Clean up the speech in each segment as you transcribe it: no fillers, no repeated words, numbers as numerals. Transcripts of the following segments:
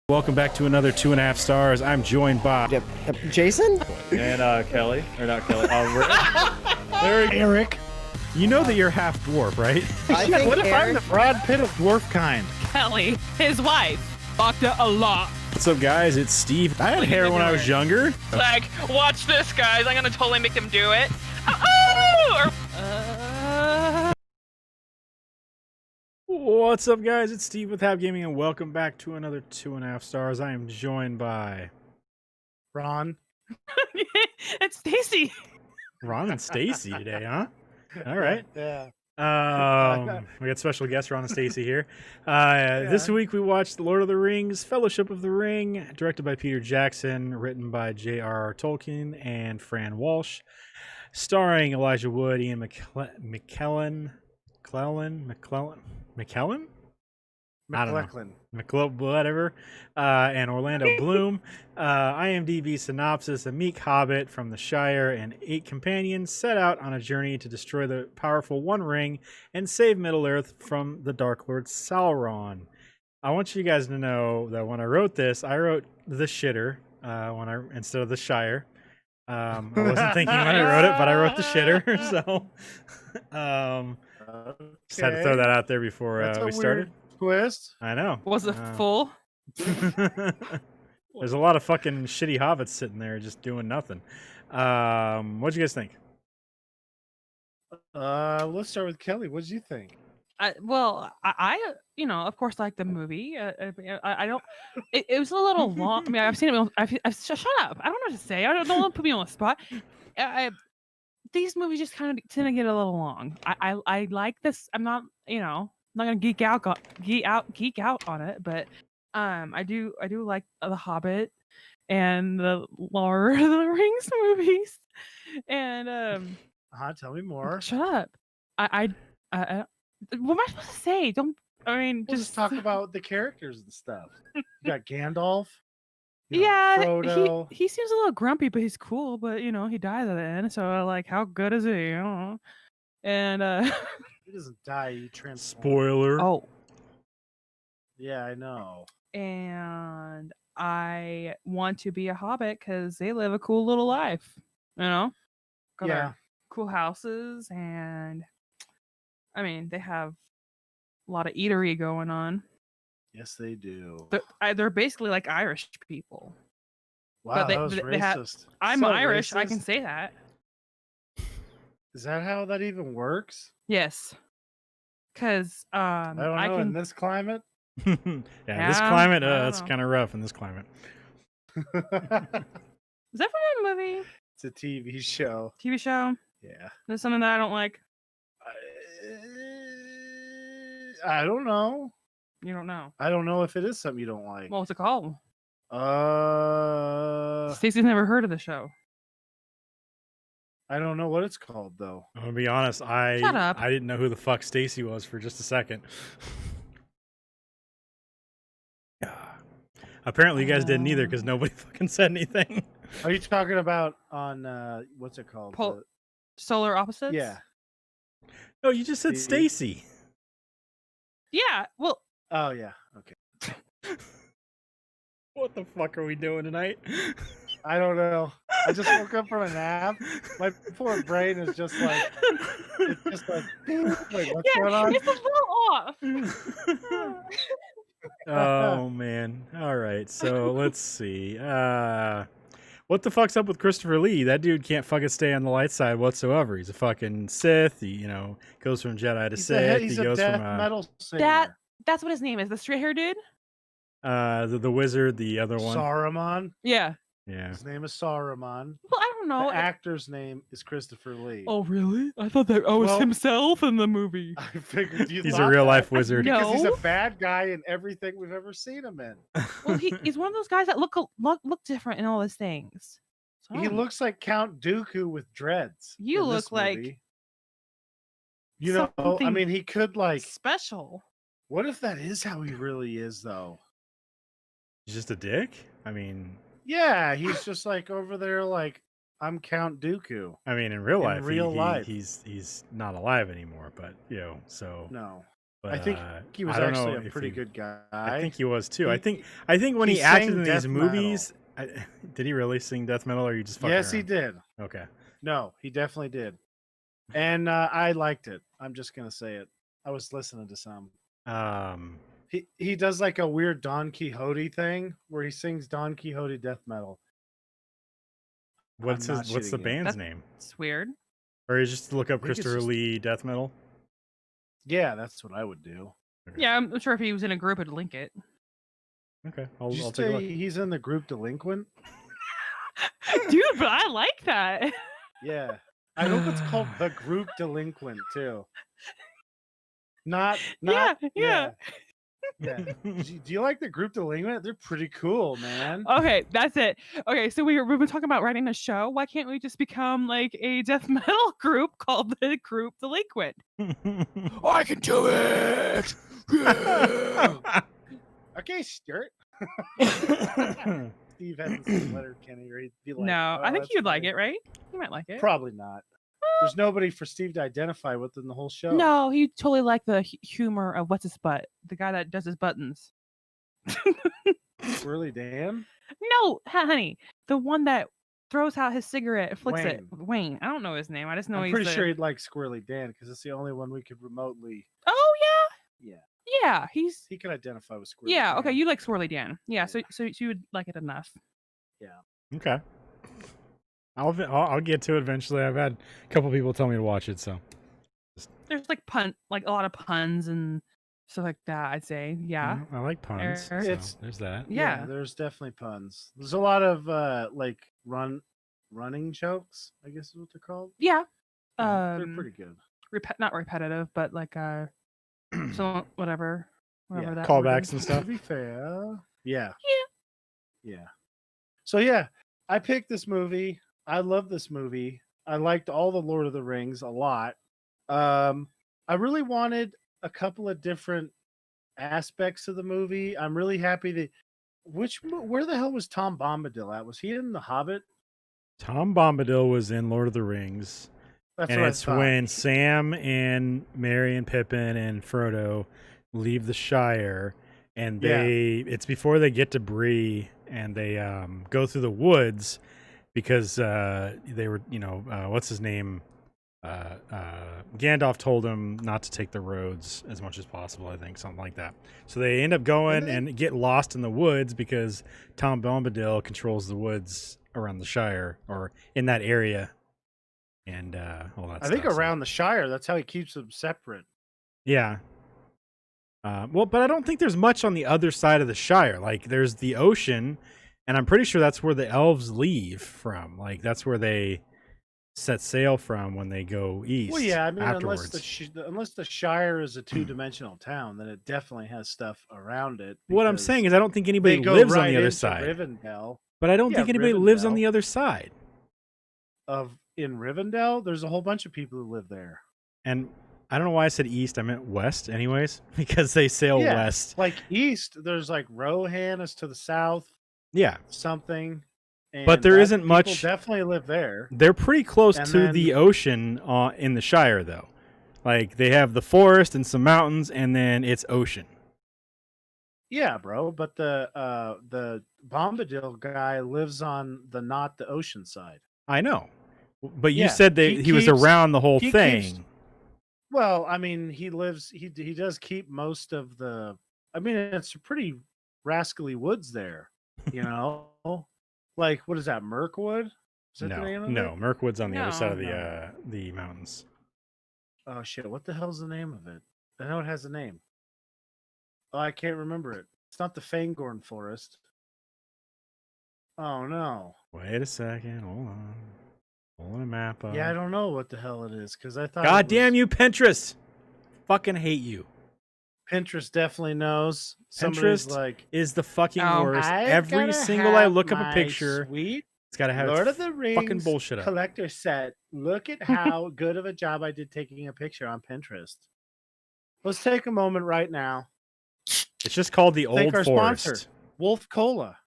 Welcome back to another 2.5 stars. I'm joined by Jason and Kelly, or not Kelly. Erik. You know that you're half dwarf, right? I think What if I'm Erik, the Brad Pitt of dwarf kind? Kelly, his wife, fucked it a lot. What's up, guys? It's Steve. I had hair when I was younger. Like, watch this, guys. I'm gonna totally make him do it. Oh! What's up, guys? It's Steve with Hab Gaming, and welcome back to another 2.5 stars. I am joined by Ron. It's Stacy. Ron and Stacy today, huh? All right. Yeah. We got special guest Ron and Stacy here. This week we watched The Lord of the Rings, Fellowship of the Ring, directed by Peter Jackson, written by J.R.R. Tolkien and Fran Walsh, starring Elijah Wood, Ian McKellen, whatever, and Orlando Bloom. IMDb synopsis: a meek hobbit from the Shire and 8 companions set out on a journey to destroy the powerful One Ring and save Middle-earth from the Dark Lord Sauron. I want you guys to know that when I wrote this, I wrote the shitter instead of the Shire. I wasn't thinking when I wrote it, but I wrote the shitter. So just had to throw that out there before we started. Twist. I know. Was it full? There's a lot of fucking shitty hobbits sitting there just doing nothing. What'd you guys think? Let's start with Kelly. What did you think? I of course, like the movie. I don't. It was a little long. I mean, I've seen it. Shut up. I don't know what to say. Don't put me on the spot. These movies just kind of tend to get a little long. I like this. I'm not gonna geek out on it, but I do like The Hobbit and the Lord of the Rings movies. And Tell me more. shut up. I what am I supposed to say? We'll just talk about the characters and stuff. You got Gandalf. Yeah, Frodo. he seems a little grumpy, but he's cool. But he dies at the end, so like, how good is he? I don't know. And He doesn't die. He transforms. Spoiler. oh, Yeah, I know. and I want to be a hobbit because they live a cool little life. Got Yeah. their cool houses, and I mean, they have a lot of eatery going on. Yes, they do. They're basically like Irish people. Wow, they- that was they have- racist. I'm So Irish. I racist. can say that. Is that how that even works? Yes. Because I don't know. In can. this climate. Yeah, this Yeah, climate, I don't that's know. kind of rough in this climate. Is that from a movie, It's a TV show. TV show? Yeah. There's something that I don't like. I don't know. You don't know. I don't know if it is something you don't like. What's it called? I Stacey's never heard of the show. don't know what it's called though. I'm gonna be honest, Shut up. I didn't know who the fuck Stacy was for just a second. Yeah. Apparently you guys didn't either because nobody fucking said anything. Are you talking about on what's it called? Solar Opposites? Yeah. No, you just said See? Stacy. Yeah. Well, Oh yeah. Okay. What the fuck are we doing tonight? I don't know. I just woke up from a nap. My poor brain is just like it's just like wait, what's going on? it's a little off. Oh man. All right. So let's see. What the fuck's up with Christopher Lee? That dude can't fucking stay on the light side whatsoever. He's a fucking Sith. He, goes from Jedi to Sith. He's he a goes death from metal singer. That's what his name is. The straight hair dude? the wizard, the other one. Saruman. Yeah. Yeah. His name is Saruman. Well, I don't know. The actor's name is Christopher Lee. Oh, really? I thought that was Well- himself in the movie. I figured you He's a thought real that. life wizard. No. Because he's a bad guy in everything we've ever seen him in. Well, he's one of those guys that look different in all his things. So I He don't- looks like Count Dooku with dreads. You in look this like movie. You know, I something mean, he could like. special. What if that is how he really is, though? He's just a dick? I mean, Yeah, he's just like over there, like I'm Count Dooku. in real In life, real life. he's not alive anymore, but so No, But, I think he was I don't know actually a if pretty he- good guy. I think he was too. He- I think when he he acted sang in death these metal. movies, did he really sing death metal, or are you just fucking Yes, he around? did. Okay. No, he definitely did. And I liked it. I'm just gonna say it. I was listening to some. Um, He does like a weird Don Quixote thing where he sings Don Quixote death metal. what's I'm not the shitting you. band's That's- name? It's weird. Or is just look up think it's Christopher just- Lee death metal? Yeah, that's what I would do. Yeah, I'm sure if he was in a group, it'd link it. Okay, Did you I'll take a look. say he's in the group Delinquent? Dude, but I like that. Yeah. I hope it's called the group Delinquent too. Not Yeah. yeah. Do you like the group Delinquent? They're pretty cool, man. Okay, that's it. Okay, so we've been talking about writing a show. Why can't we just become like a death metal group called the Group Delinquent? I can do it. Okay, Stuart. Steve hasn't seen Letterkenny, or he'd be like, No, "Oh, I think that's you'd like funny." it, right? You might like it. Probably not. There's nobody for Steve to identify with in the whole show. No, he totally like the humor of what's his butt, the guy that does his buttons. Swirly Dan. No, honey, the one that throws out his cigarette, and flicks it. Wayne. Wayne. I don't know his name. I just know I'm he's. pretty the... sure he'd like Squirrely Dan because it's the only one we could remotely. Oh Yeah, yeah, he's. he could identify with Squirrely. Yeah, Dan. okay, you like Swirly Dan. Yeah, so you would like it enough. Okay. I'll get to it eventually. I've had a couple people tell me to watch it, so There's like a lot of puns and stuff like that. I'd say, yeah. I like puns. So Eric. there's that. Yeah. There's definitely puns. There's a lot of like running jokes, I guess is what they're called. Yeah. They're pretty good. Not repetitive, but like so whatever Yeah, that callbacks word and is. stuff. To be fair, yeah. So yeah, I picked this movie. I love this movie. I liked all the Lord of the Rings a lot. I really wanted a couple of different aspects of the movie. I'm really happy that. Where the hell was Tom Bombadil at? Was he in The Hobbit? Tom Bombadil was in Lord of the Rings, That's and what it's I thought. when Sam and Merry and Pippin and Frodo leave the Shire, and it's before they get to Bree, and they go through the woods because they were, what's his name? Gandalf told him not to take the roads as much as possible, I think, something like that. So they end up going and get lost in the woods because Tom Bombadil controls the woods around the Shire or in that area. And all that I think stuff, so- around the Shire, that's how he keeps them separate. Yeah. But I don't think there's much on the other side of the Shire. Like, there's the ocean, and I'm pretty sure that's where the elves leave from. Like, that's where they set sail from when they go east. Well, yeah, I mean, afterwards. unless the Shire is a two-dimensional town, then it definitely has stuff around it. What I'm because saying is, I don't think anybody they go lives on right the other into side. Rivendell. But I don't Yeah, think anybody lives on Rivendell. the other side. In Rivendell, there's a whole bunch of people who live there. And I don't know why I said east. I meant west, anyways, because they sail Yeah. west. Like east, there's like Rohan is to the south, Yeah, something. But there that- isn't people much- Definitely live there. they're pretty close And to the then- ocean in the Shire, though. Like, they have the forest and some mountains, and then it's ocean. Yeah, bro. But the Bombadil guy lives on not the ocean side. I know. But you Yeah, said that he he was keeps- around the whole he thing. keeps- Well, I mean, he lives. He does keep most of the. I mean, it's pretty rascally woods there. You know, like what is that? Mirkwood? Is that the name of No, it? Mirkwood's on the other side of No. the mountains. Oh shit! What the hell's the name of it? I know it has a name. Oh, I can't remember it. It's not the Fangorn Forest. Oh no. Wait a second. Hold on. Pulling a map up. Yeah, I don't know what the hell it is because I thought. God damn you, Pinterest! Fucking hate you. Pinterest definitely knows. Somebody's Pinterest like, is the fucking Oh. worst. "I've Every gotta single I have look up a my picture, Sweet it's got to have Lord its of the Rings fucking bullshit up. collector set. Look at how good of a job I did taking a picture on Pinterest. Let's take a moment right now. It's just called the Thank Old our Forest. sponsor. Wolf Cola.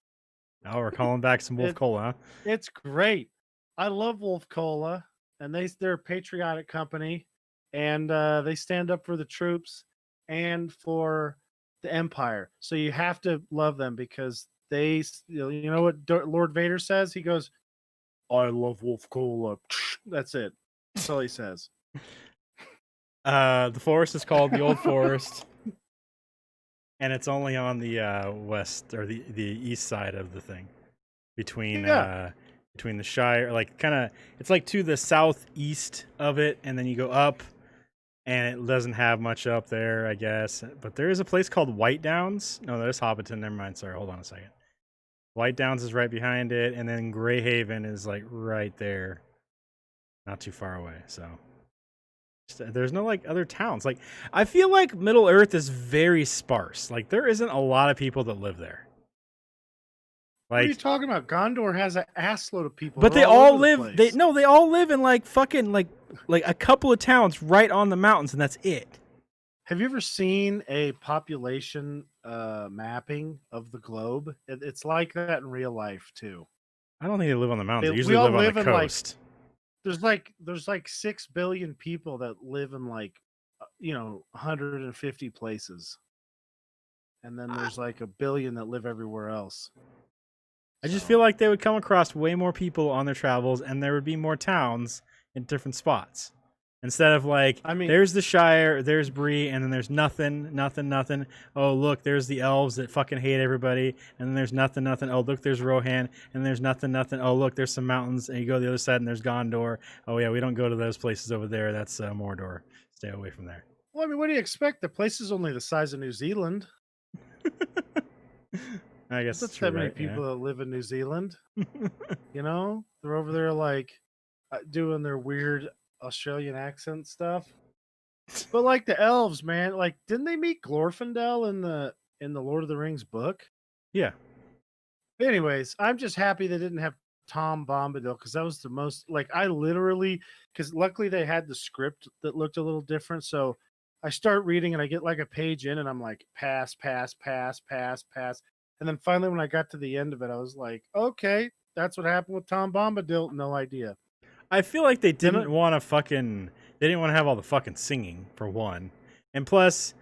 Oh, we're calling back some Wolf It- Cola, huh? It's great. I love Wolf Cola, and they're a patriotic company, and they stand up for the troops. and for the Empire. So you have to love them because they, you know what Lord Vader says? He goes, "I love Wolf Cola." That's it. That's all he says. The forest is called the Old Forest, and it's only on the west or the east side of the thing, between between the Shire, like kind of, it's like to the southeast of it, and then you go up, and it doesn't have much up there, I guess. But there is a place called White Downs. No, there's Hobbiton. Never mind. Sorry, hold on a second. White Downs is right behind it, and then Greyhaven is like right there, not too far away. So there's no like other towns. Like I feel like Middle Earth is very sparse. Like there isn't a lot of people that live there. What are you Like, talking about? Gondor has an assload of people. but They're they all over the live. place. They all live in like fucking like a couple of towns right on the mountains, and that's it. Have you ever seen a population mapping of the globe? It's like that in real life too. I don't think they live on the mountains. They We usually all live on live the in, like, coast. there's like 6 billion people that live in like 150 places, and then there's like a billion that live everywhere else. I just So, feel like they would come across way more people on their travels, and there would be more towns in different spots. Instead of like, I mean, there's the Shire, there's Bree, and then there's nothing. Oh, look, there's the elves that fucking hate everybody, and then there's nothing. Oh, look, there's Rohan, and there's nothing. Oh, look, there's some mountains, and you go to the other side, and there's Gondor. Oh yeah, we don't go to those places over there. That's Mordor. Stay away from there. well, I mean, what do you expect? The place is only the size of New Zealand. I guess That's it's true, that many right? people that live in New Zealand. They're over there like doing their weird Australian accent stuff. But like the elves, man, like didn't they meet Glorfindel in the Lord of the Rings book? Yeah. Anyways, I'm just happy they didn't have Tom Bombadil because that was the most like I literally because luckily they had the script that looked a little different. So I start reading and I get like a page in and I'm like pass, pass, pass, pass, pass. And then finally when I got to the end of it, I was like, okay, that's what happened with Tom Bombadil. No idea. I feel like they Then didn't want to fucking. They didn't want to have all the fucking singing for one, and plus,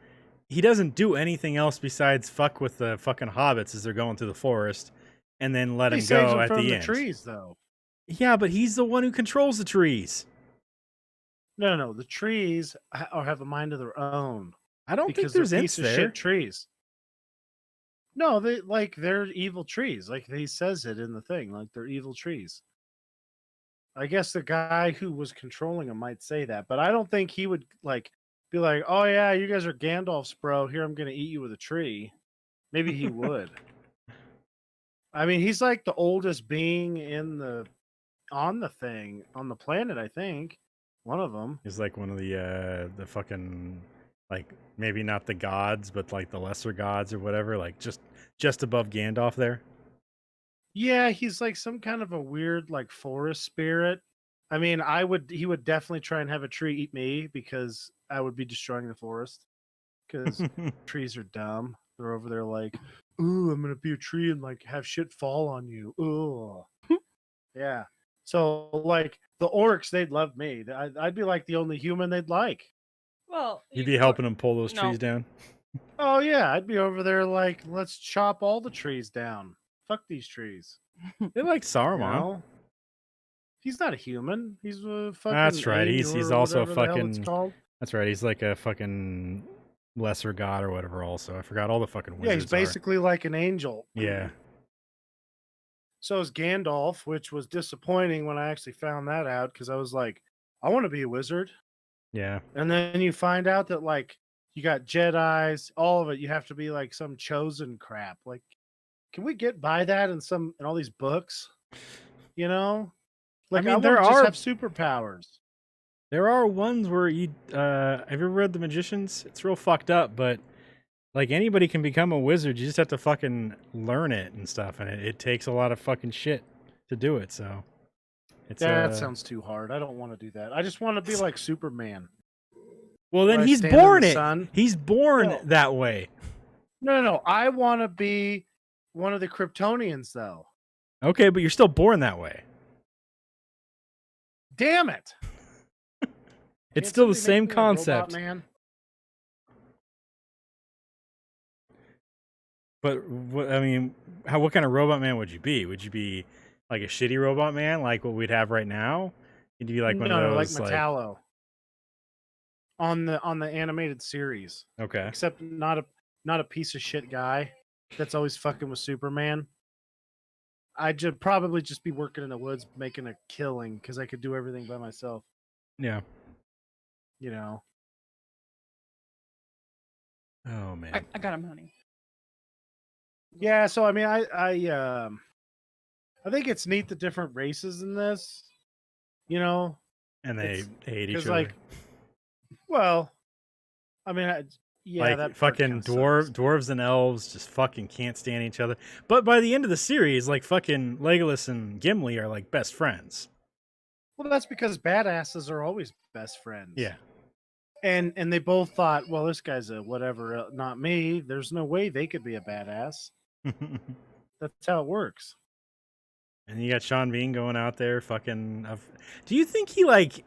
he doesn't do anything else besides fuck with the fucking hobbits as they're going through the forest, and then let he him saves go them at from the the end. trees, though. Yeah, but he's the one who controls the trees. No, the trees have a mind of their own. I don't Because think there's they're ints piece of there. shit trees. No, they're evil trees. Like he says it in the thing. Like they're evil trees. I guess the guy who was controlling them might say that, but I don't think he would like be like, "Oh yeah, you guys are Gandalf's bro. Here, I'm gonna eat you with a tree." Maybe he would. I mean, he's like the oldest being on the planet. I think one of them. He's like one of the fucking, like, maybe not the gods, but like the lesser gods or whatever, like just above Gandalf there. Yeah, he's like some kind of a weird like forest spirit. I mean, he would definitely try and have a tree eat me because I would be destroying the forest because trees are dumb. They're over there like, "Ooh, I'm gonna be a tree and like have shit fall on you." Ooh, yeah. So like the orcs, they'd love me. I'd be like the only human they'd like. Well, You'd be helping him pull those trees down. Oh yeah, I'd be over there like, let's chop all the trees down. Fuck these trees. They like Saruman. No. He's not a human. He's a fucking. That's right. He's also whatever the hell it's fucking. called. That's right. He's like a fucking lesser god or whatever. Also, I forgot all the fucking wizards. Yeah, he's basically like an angel. Yeah. So is Gandalf, which was disappointing when I actually found that out because I was like, I want to be a wizard. Yeah. And then you find out that like you got Jedi's, all of it. You have to be like some chosen crap. Like, can we get by that in all these books? You know, like I mean, there there just are have superpowers. There are ones where you have you ever read The Magicians? It's real fucked up, but like anybody can become a wizard. You just have to fucking learn it and stuff, and it takes a lot of fucking shit to do it. So it's That sounds too hard. I don't want to do that. I just want to be like Superman. well. Then where I he's stand in born the it. sun. He's born No. that way. No. I want to be one of the Kryptonians, though. Okay, but you're still born that way. Damn it! It's Can't still the somebody same make me a robot concept. man. But I mean, what kind of robot man would you be? Would you be like a shitty robot man, like what we'd have right now? Would you be like one of No, like those, like Metallo on the animated series. okay, Except not a piece of shit guy that's always fucking with Superman. I'd probably just be working in the woods making a killing because I could do everything by myself. yeah. You know. Oh man, I got him, honey. Yeah, so I mean, I think it's neat the different races in this. You know, and they hate each because other. like, well, I mean, yeah, like that part fucking kinda sucks. dwarves and elves just fucking can't stand each other. But by the end of the series, like fucking Legolas and Gimli are like best friends. Well, that's because badasses are always best friends. Yeah. And they both thought, well, this guy's a whatever, not me. There's no way they could be a badass. That's how it works. And you got Sean Bean going out there fucking. Do you think he like?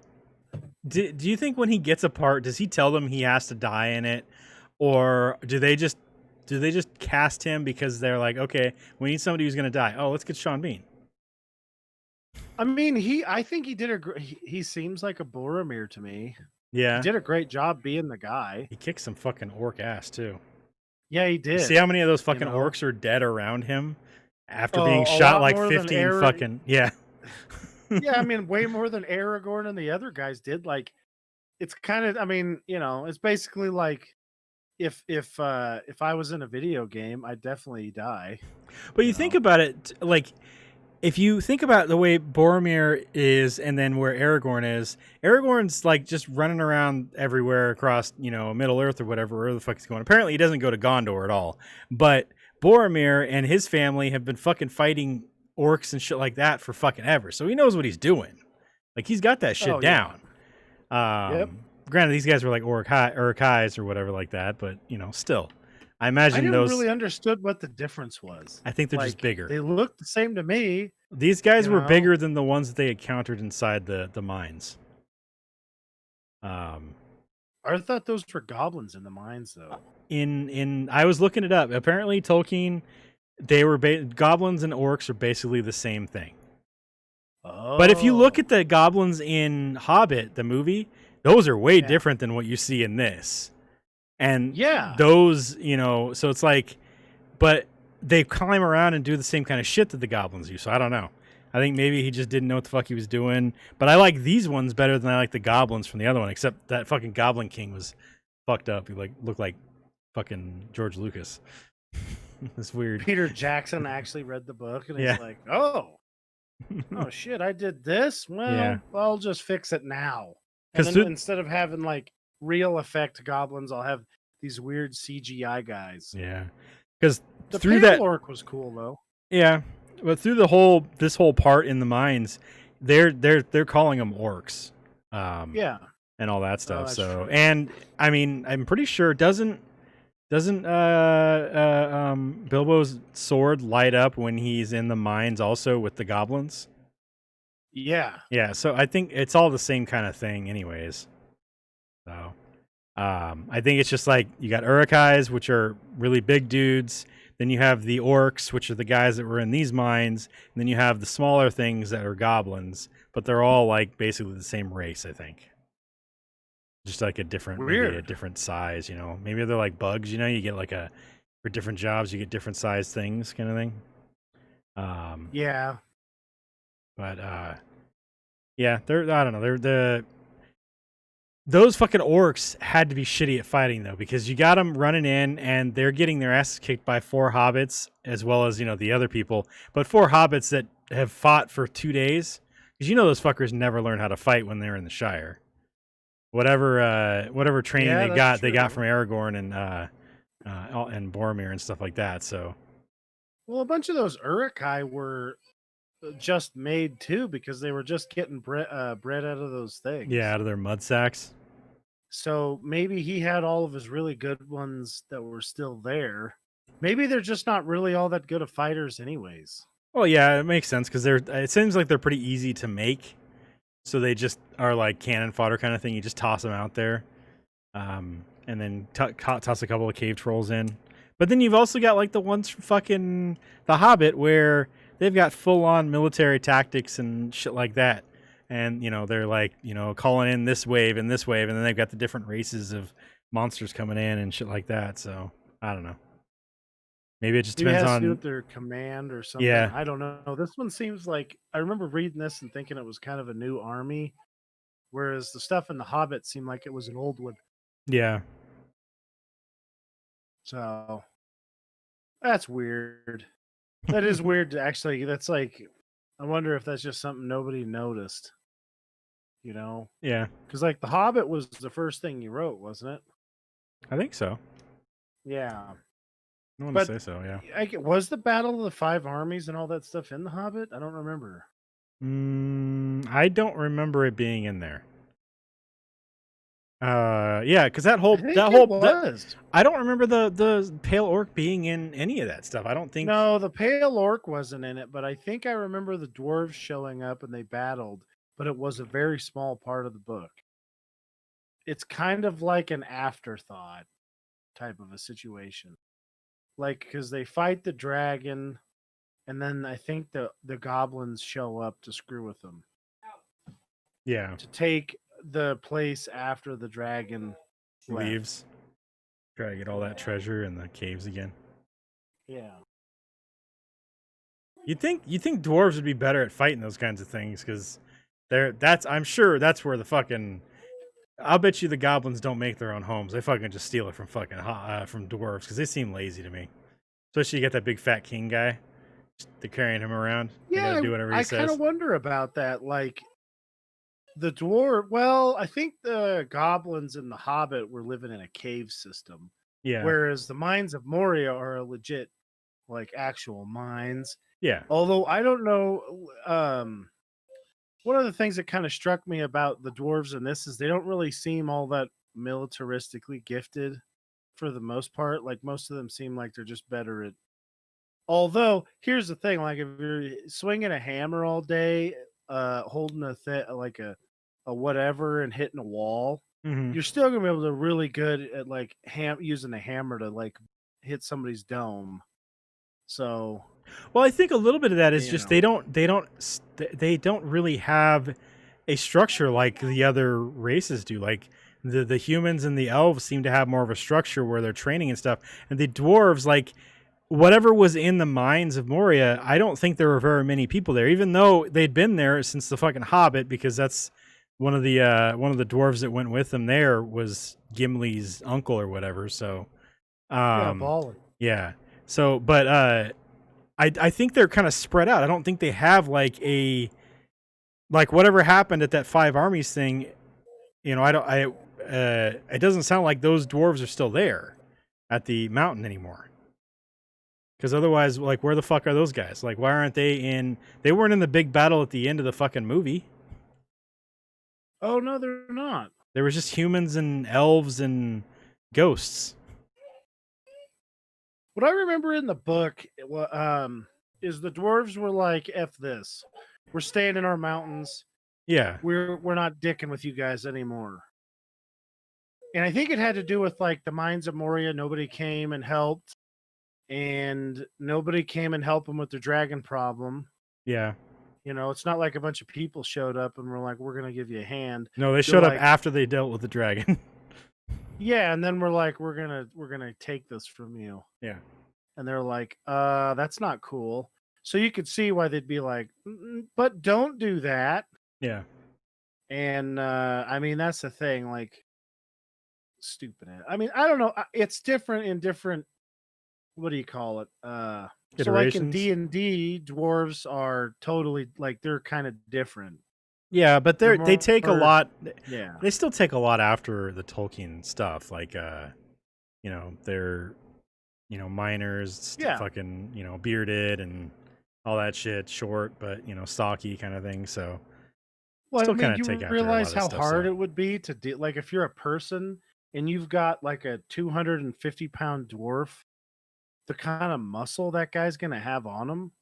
Do you think when he gets a part, does he tell them he has to die in it, or do they just cast him because they're like, okay, we need somebody who's gonna die. Oh, let's get Sean Bean. I mean, I think he did he seems like a Boromir to me. Yeah, He did a great job being the guy. he kicked some fucking orc ass too. Yeah, he did. See how many of those fucking know? orcs are dead around him after Oh, being a shot lot like more than 15 fucking yeah. Yeah, I mean, way more than Aragorn and the other guys did. Like, it's kind of, I mean, you know, it's basically like if I was in a video game, I'd definitely die. But you think about it, like if you think about the way Boromir is and then where Aragorn is, Aragorn's like just running around everywhere across, Middle Earth or where the fuck he's going. Apparently he doesn't go to Gondor at all. But Boromir and his family have been fucking fighting orcs and shit like that for fucking ever. So he knows what he's doing. Like he's got that shit down. Yep. Granted, these guys were like Uruk-hais or whatever like that, but still. I imagine I never those really understood what the difference was. I think they're just Like, bigger. They looked the same to me. These guys you were know? bigger than the ones that they encountered inside the mines. I thought those were goblins in the mines, though. In I was looking it up. Apparently, Tolkien, they were goblins and orcs are basically the same thing. Oh. But if you look at the goblins in Hobbit, the movie, those are way different than what you see in this. And those, so it's like, but they climb around and do the same kind of shit that the goblins do. So I don't know. I think maybe he just didn't know what the fuck he was doing. But I like these ones better than I like the goblins from the other one, except that fucking Goblin King was fucked up. He looked like fucking George Lucas. It's weird. Peter Jackson actually read the book and he's like, oh shit, I did this? Well, I'll just fix it now. And then instead of having like real effect goblins, I'll have these weird CGI guys. Yeah. Because the through pale that orc was cool though. Yeah. But through this whole part in the mines, they're calling them orcs. And all that stuff. True. And I mean, I'm pretty sure doesn't Bilbo's sword light up when he's in the mines also with the goblins? Yeah. Yeah, so I think it's all the same kind of thing anyways. So I think it's just like you got Uruk-hais, which are really big dudes. Then you have the orcs, which are the guys that were in these mines. And then you have the smaller things that are goblins. But they're all like basically the same race, I think. Just like maybe a different size, Maybe they're like bugs, you get like for different jobs, you get different size things kind of thing. Yeah. But I don't know. Those fucking orcs had to be shitty at fighting though, because you got them running in and they're getting their asses kicked by 4 hobbits as well as, the other people. But 4 hobbits that have fought for 2 days, because those fuckers never learn how to fight when they're in the Shire. Whatever training they got from Aragorn and Boromir and stuff like that. So, well, a bunch of those Uruk-hai were just made too because they were just getting bread out of those things. Yeah, out of their mud sacks. So maybe he had all of his really good ones that were still there. Maybe they're just not really all that good of fighters, anyways. Well, yeah, it makes sense because it seems like they're pretty easy to make. So they just are like cannon fodder kind of thing. You just toss them out there, and then toss a couple of cave trolls in. But then you've also got like the ones from fucking The Hobbit where they've got full on military tactics and shit like that. And, they're like, calling in this wave and this wave, and then they've got the different races of monsters coming in and shit like that. So I don't know. Maybe it just Maybe it depends has to do on. with their command or something. Yeah. I don't know. This one seems like I remember reading this and thinking it was kind of a new army, whereas the stuff in The Hobbit seemed like it was an old one. Yeah. So that's weird. That is weird to actually. That's like, I wonder if that's just something nobody noticed. Yeah. Because like The Hobbit was the first thing you wrote, wasn't it? I think so. Yeah. I want But- to say so, yeah. Was the Battle of the Five Armies and all that stuff in The Hobbit? I don't remember. I don't remember it being in there. Yeah, because that whole I think that it whole was. I don't remember the pale orc being in any of that stuff. I don't think. No, the Pale Orc wasn't in it, but I think I remember the dwarves showing up and they battled, but it was a very small part of the book. It's kind of like an afterthought type of a situation. Like, because they fight the dragon, and then I think the goblins show up to screw with them, Yeah, to take the place after the dragon left. leaves. Try to get all that treasure in the caves again. Yeah. You think dwarves would be better at fighting those kinds of things because I'm sure that's where the fucking. I'll bet you the goblins don't make their own homes. They fucking just steal it from fucking from dwarves because they seem lazy to me. Especially you get that big fat king guy. They're carrying him around. They Yeah, gotta do whatever he I says. kind of wonder about that. Like, the dwarf. Well, I think the goblins in The Hobbit were living in a cave system, Yeah, whereas the mines of Moria are a legit, like, actual mines. yeah, Although I don't know. One of the things that kind of struck me about the dwarves in this is they don't really seem all that militaristically gifted for the most part. Like, most of them seem like they're just better at. Although, here's the thing: like, if you're swinging a hammer all day, holding like a whatever and hitting a wall, hmm you're still gonna be able to really good at like using a hammer to like hit somebody's dome. So Well, I think a little bit of that is You just know. they don't really have a structure like the other races do. Like the humans and the elves seem to have more of a structure where they're training and stuff, and the dwarves, like whatever was in the mines of Moria, I don't think there were very many people there, even though they'd been there since the fucking Hobbit, because that's one of the dwarves that went with them there was Gimli's uncle or whatever. So yeah, balling. yeah. So, but I think they're kind of spread out. I don't think they have like whatever happened at that Five Armies thing. It doesn't sound like those dwarves are still there at the mountain anymore. Because otherwise, like, where the fuck are those guys? Like, why aren't they in? They weren't in the big battle at the end of the fucking movie. Oh no, they're not. There was just humans and elves and ghosts. What I remember in the book is the dwarves were like, "F this, we're staying in our mountains. Yeah. We're not dicking with you guys anymore." And I think it had to do with like the mines of Moria. Nobody came and helped, and nobody came and helped them with their dragon problem. Yeah. It's not like a bunch of people showed up and were like, "We're gonna give you a hand." No, they showed up like- after they dealt with the dragon. Yeah, and then we're like, "We're gonna take this from you." Yeah. And they're like, that's not cool. So you could see why they'd be like, but don't do that. Yeah. And I mean, that's the thing, like, stupid. I mean, I don't know. It's different in different, what do you call it? So like in Iterations? D&D, dwarves are totally like, they're kind of different. Yeah, but They're they take a more- lot. Yeah. They still take a lot after the Tolkien stuff. Like, they're, miners, Yeah. fucking, bearded and all that shit, short, but, stocky kind of thing. So, Well, still I mean, kinda you take after a lot realize of the how stuff, hard so. it would be to do, like, if you're a person and you've got like a 250-pound dwarf, the kind of muscle that guy's gonna have on him.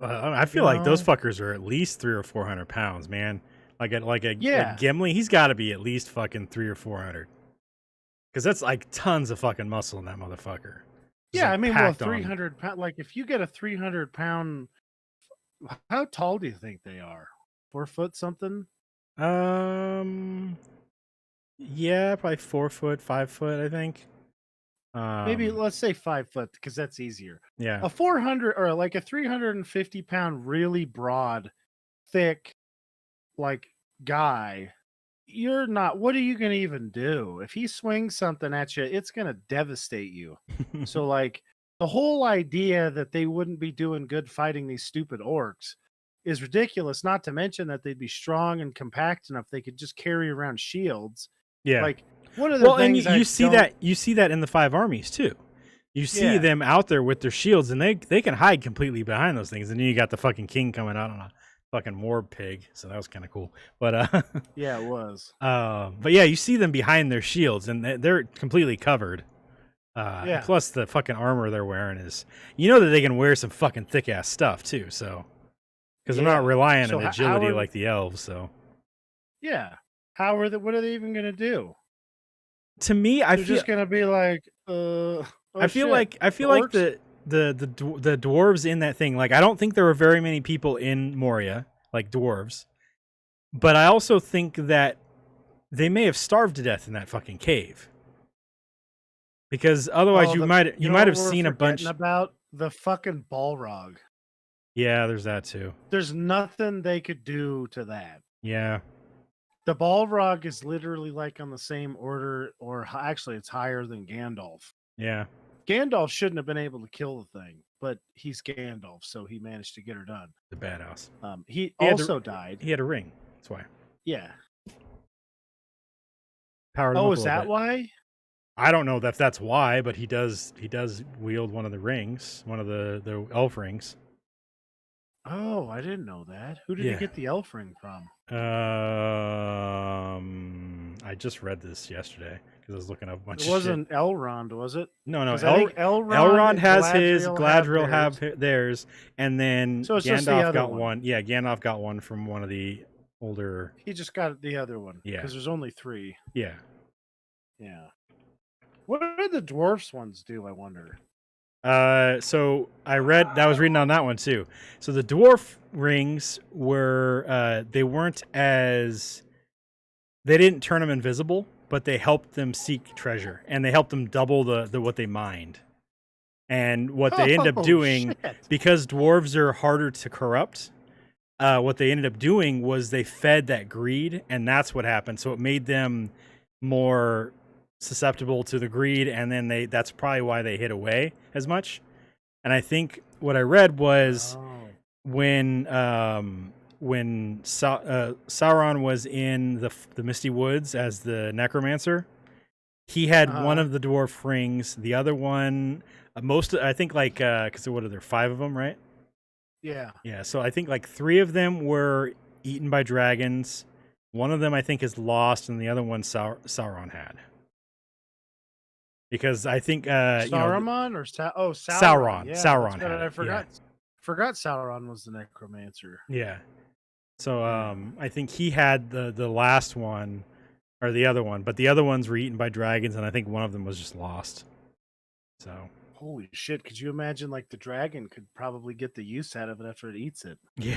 I feel like those know? fuckers are at least 300 or 400 pounds, man. Like a Yeah. Gimli, he's got to be at least fucking 300 or 400. Because that's like tons of fucking muscle in that motherfucker. Just, Yeah, like, I mean, well, packed on. 300 pound. Like, if you get a 300 pound, how tall do you think they are? 4 foot something? Yeah, probably 4 foot, 5 foot, I think. Maybe let's say 5 foot because that's easier. Yeah. A 400 or like a 350 pound, really broad, thick, like guy. You're not. What are you going to even do if he swings something at you? It's going to devastate you. So, like, the whole idea that they wouldn't be doing good fighting these stupid orcs is ridiculous. Not to mention that they'd be strong and compact enough they could just carry around shields. Yeah. Like, one of the Well, and things you see that in the 5 armies too. You see Yeah. them out there with their shields, and they can hide completely behind those things. And then you got the fucking king coming out on a fucking war pig, so that was kind of cool. But Yeah, it was. but yeah, you see them behind their shields, and they're completely covered. Yeah. Plus, the fucking armor they're wearing is, you know, that they can wear some fucking thick ass stuff too. So, because they're not Yeah. relying So on how agility are- like the elves. So, Yeah. What are they even going to do? to me, I They're feel just going to be like, I feel shit, like orcs? the dwarves in that thing. Like, I don't think there were very many people in Moria, like dwarves, but I also think that they may have starved to death in that fucking cave. Because otherwise, you know might have what we're seen a bunch. forgetting about the fucking Balrog. Yeah, there's that too. There's nothing they could do to that. Yeah, The Balrog is literally like on the same order, or actually, it's higher than Gandalf. yeah. Gandalf shouldn't have been able to kill the thing, but he's Gandalf, so he managed to get her done. The badass. He He had the- also died. He had a ring. That's why. Yeah. Powered him Oh, up is a little that bit. why? I don't know if that's why, but he does wield one of the rings, one of the elf rings. Oh, I didn't know that. Who did Yeah. he get the elf ring from? I just read this yesterday because I was looking up a bunch It of wasn't Elrond, was it? shit. No, 'Cause I think Elrond and has his, Galadriel Galadriel have theirs, and then So it's just the Gandalf other got one. one. Yeah, Gandalf got one from one of the older. He just got the other one. Yeah. Because there's only 3. Yeah. Yeah. What did the dwarfs ones do, I wonder? So I was reading on that one too. So the dwarf rings were, they didn't turn them invisible, but they helped them seek treasure, and they helped them double the what they mined. And what they end up Oh, doing, shit. because dwarves are harder to corrupt, what they ended up doing was they fed that greed, and that's what happened. So it made them more susceptible to the greed, and then that's probably why they hid away as much. And I think what I read was Oh. when Sauron was in the Misty Woods as the necromancer, he had one of the dwarf rings. The other one, I think, like, because what are there, 5 of them, right? Yeah. Yeah, so I think like 3 of them were eaten by dragons. One of them I think is lost, and the other one Sauron had. Because I think Saruman or Sauron? Sauron. Yeah, Sauron that's had what I it, forgot. Forgot Sauron was the necromancer. yeah. So I think he had the last one, or the other one, but the other ones were eaten by dragons, and I think one of them was just lost. So Holy shit! Could you imagine, like, the dragon could probably get the use out of it after it eats it? yeah.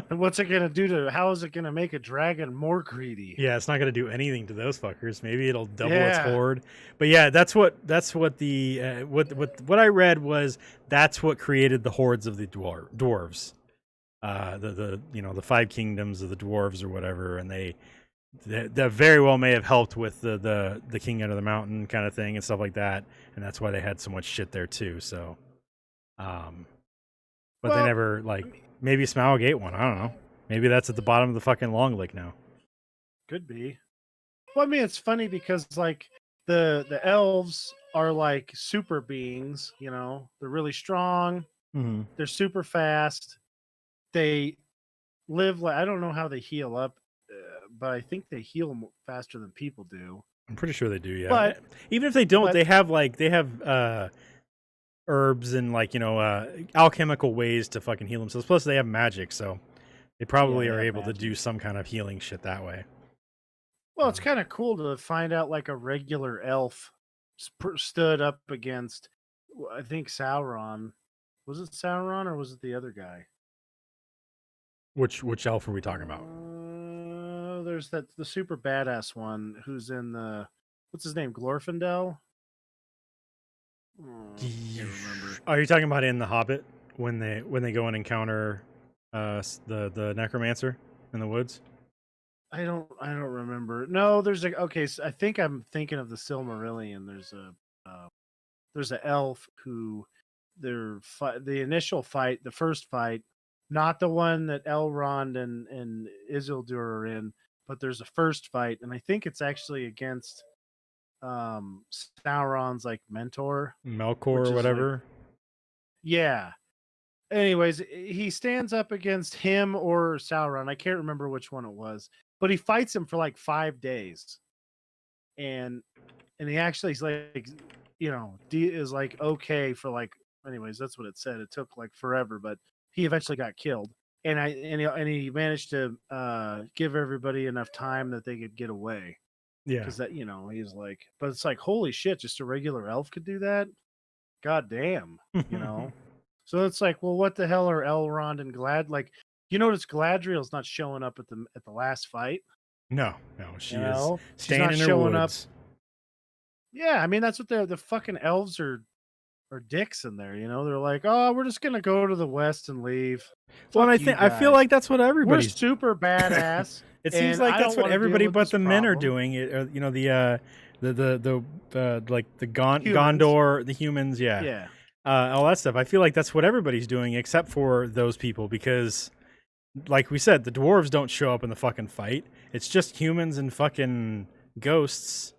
And what's it gonna do how is it gonna make a dragon more greedy? Yeah, it's not going to do anything to those fuckers. Maybe it'll double its Yeah. horde. But yeah, that's what the what I read was that's what created the hordes of the dwarves. The 5 kingdoms of the dwarves or whatever, and that very well may have helped with the king under the mountain kind of thing and stuff like that, and that's why they had so much shit there too. So, but they Well, never, like, maybe Smaug ate one. I don't know. Maybe that's at the bottom of the fucking Long Lake now. Could be. Well, I mean, it's funny because, like, the elves are like super beings. You know, they're really strong. Mm-hmm. They're super fast. They live like, I don't know how they heal up, but I think they heal faster than people do. I'm pretty sure they do, yeah. But- even if they don't, but- they have herbs and, like, alchemical ways to fucking heal themselves. Plus, they have magic, so they probably Yeah, are they have able to do magic. some kind of healing shit that way. Well, it's kind of cool to find out, like, a regular elf stood up against I think Sauron. Was it Sauron or was it the other guy? Which elf are we talking about? There's the super badass one who's in the what's his name? Glorfindel? Can't remember. Are you talking about in The Hobbit when they go and encounter the necromancer in the woods? I don't remember. No, there's a okay. So I think I'm thinking of the Silmarillion. There's an elf who the initial fight, the first fight, not the one that Elrond and Isildur are in, but there's a first fight, and I think it's actually against Sauron's like mentor, Melkor which or is whatever. yeah. Anyways, he stands up against him or Sauron. I can't remember which one it was, but he fights him for like 5 days, and he actually is like, is like okay for like. Anyways, that's what it said. It took like forever, but he eventually got killed, and he managed to give everybody enough time that they could get away. Yeah, Because that he's like, but it's like holy shit, just a regular elf could do that. God damn, you know. So it's like, well, what the hell are Elrond and Glad like? You notice Gladriel's not showing up at the last fight. No, she You is know? She's staying not in her showing up. woods. Yeah, I mean that's what the fucking elves are dicks in there. They're like, oh, we're just gonna go to the west and leave. Well, and Fuck you I feel guys. like that's what We're everybody's. super badass. It seems and like I that's don't what wanna deal everybody with but this the men are problem. doing. The like the Humans. Gondor, the humans, Yeah. all that stuff. I feel like that's what everybody's doing except for those people because, like we said, the dwarves don't show up in the fucking fight. It's just humans and fucking ghosts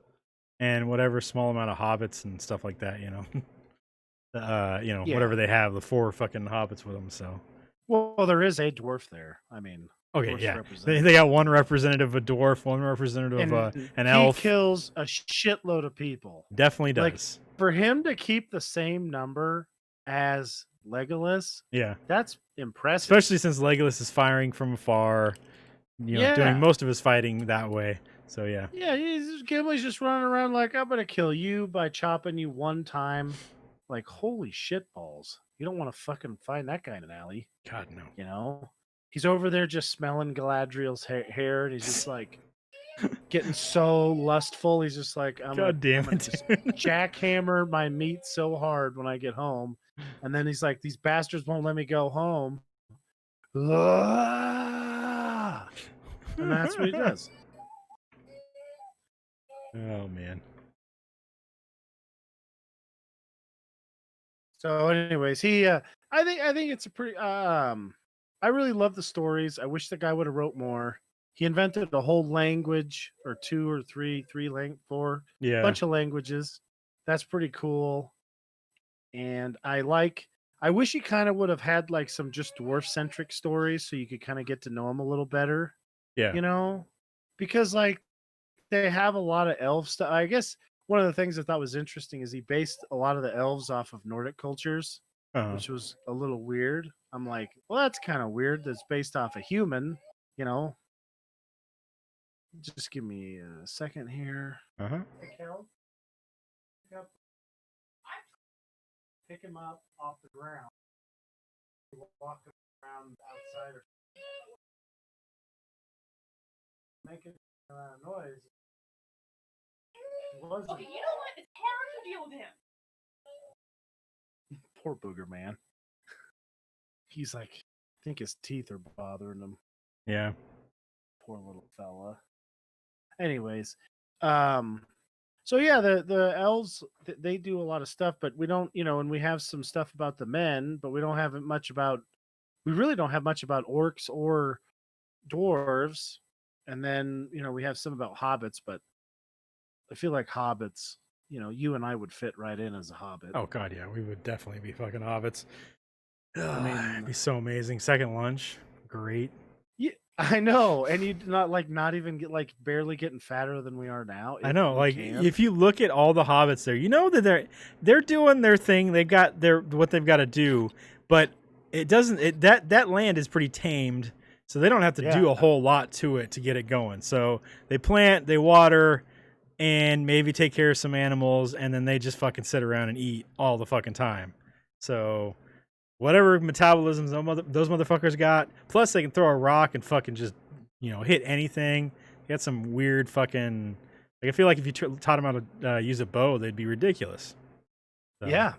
and whatever small amount of hobbits and stuff like that. Yeah. Whatever they have, the 4 fucking hobbits with them. So. Well, there is a dwarf there. I mean, Okay, dwarf's yeah. represented. They got one representative of a dwarf, one representative of an elf. He kills a shitload of people. Definitely does. Like, for him to keep the same number as Legolas, yeah, that's impressive. especially since Legolas is firing from afar, doing most of his fighting that way. So yeah. Yeah, Gimli's just running around like, I'm gonna kill you by chopping you one time. Like, holy shit balls. You don't want to fucking find that guy in an alley. God no. He's over there just smelling Galadriel's hair, and he's just like getting so lustful. He's just like, I'm God damn gonna it, just dude. jackhammer my meat so hard when I get home. And then he's like, these bastards won't let me go home. And that's what he does. Oh man. So, anyways, I think it's a pretty. I really love the stories. I wish the guy would have wrote more. He invented a whole language, or 2 or 3, 4, Yeah. bunch of languages. That's pretty cool. And I wish he kind of would have had like some just dwarf centric stories, so you could kind of get to know him a little better. Yeah. Because like they have a lot of elf stuff. I guess one of the things I thought was interesting is he based a lot of the elves off of Nordic cultures, which was a little weird. I'm like, well, that's kind of weird. That's based off a human, Just give me a second here. Hey, Kel. Pick him up off the ground. Walk him around outside or making noise. Okay, you know what? It's hard to deal with him. Poor booger man. He's like, I think his teeth are bothering him. Yeah. Poor little fella. Anyways, so yeah, the elves they do a lot of stuff, but we don't, and we have some stuff about the men, but we don't have much about. We really don't have much about orcs or dwarves, and then we have some about hobbits, but I feel like hobbits, you and I would fit right in as a hobbit. Oh god, yeah, we would definitely be fucking hobbits. I mean, it'd be so amazing. Second lunch, great. Yeah, I know, and you not even get barely getting fatter than we are now. I know, if you look at all the hobbits there, that they're doing their thing. They've got what they've got to do, but it doesn't. That land is pretty tamed, so they don't have to do a whole lot to it to get it going. So they plant, they water, and maybe take care of some animals, and then they just fucking sit around and eat all the fucking time. So whatever metabolisms those motherfuckers got, plus they can throw a rock and fucking just, hit anything. They got some weird fucking, like, I feel like if you taught them how to use a bow, they'd be ridiculous. So. Yeah.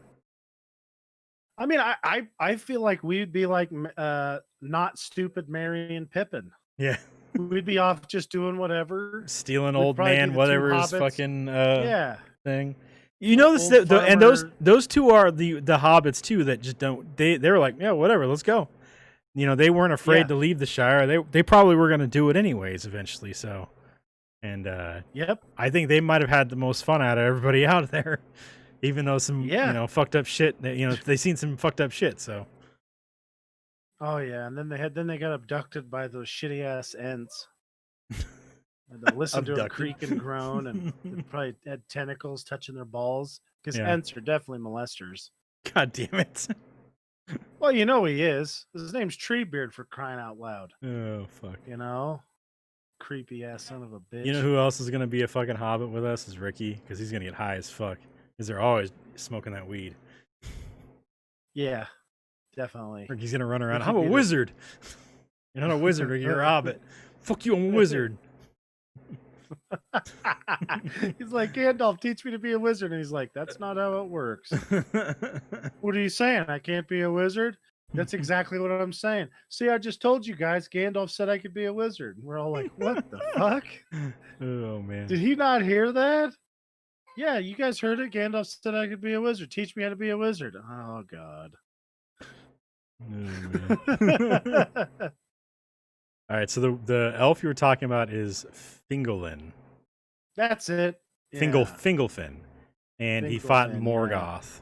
I mean, I feel like we'd be like not stupid Merry and Pippin. Yeah. We'd be off just doing whatever. Stealing We'd old probably be man, the two whatever his hobbits. fucking Yeah. thing. You know this, Old and farmer. those two are the hobbits too that just don't. They were like, yeah, whatever, let's go. They weren't afraid Yeah. to leave the Shire. They probably were going to do it anyways eventually. So, and Yep. I think they might have had the most fun out of everybody out there, even though some fucked up shit. They seen some fucked up shit. So. Oh yeah, and then they got abducted by those shitty ass Ents. And to listen to them Abducted. creak and groan, and they probably had tentacles touching their balls because Yeah. Ents are definitely molesters. God damn it. Well, you know he is. His name's Treebeard, for crying out loud. Oh fuck. Creepy ass son of a bitch. You know who else is gonna be a fucking hobbit with us is Ricky, because he's gonna get high as fuck. Because they're always smoking that weed. Yeah, definitely. Ricky's gonna run around. Ricky I'm a be the- wizard. You're not a wizard, Ricky. You're a hobbit. Fuck you, I'm a wizard. He's like, Gandalf, teach me to be a wizard. And he's like, that's not how it works. What are you saying? I can't be a wizard? That's exactly what I'm saying. See, I just told you guys, Gandalf said I could be a wizard. And we're all like, what the fuck? Oh man. Did he not hear that? Yeah, you guys heard it. Gandalf said I could be a wizard. Teach me how to be a wizard. Oh, God. Oh, man. All right, so the elf you were talking about is Fingolin. That's it. Yeah. Fingolfin. And he fought Fingolfin, Morgoth.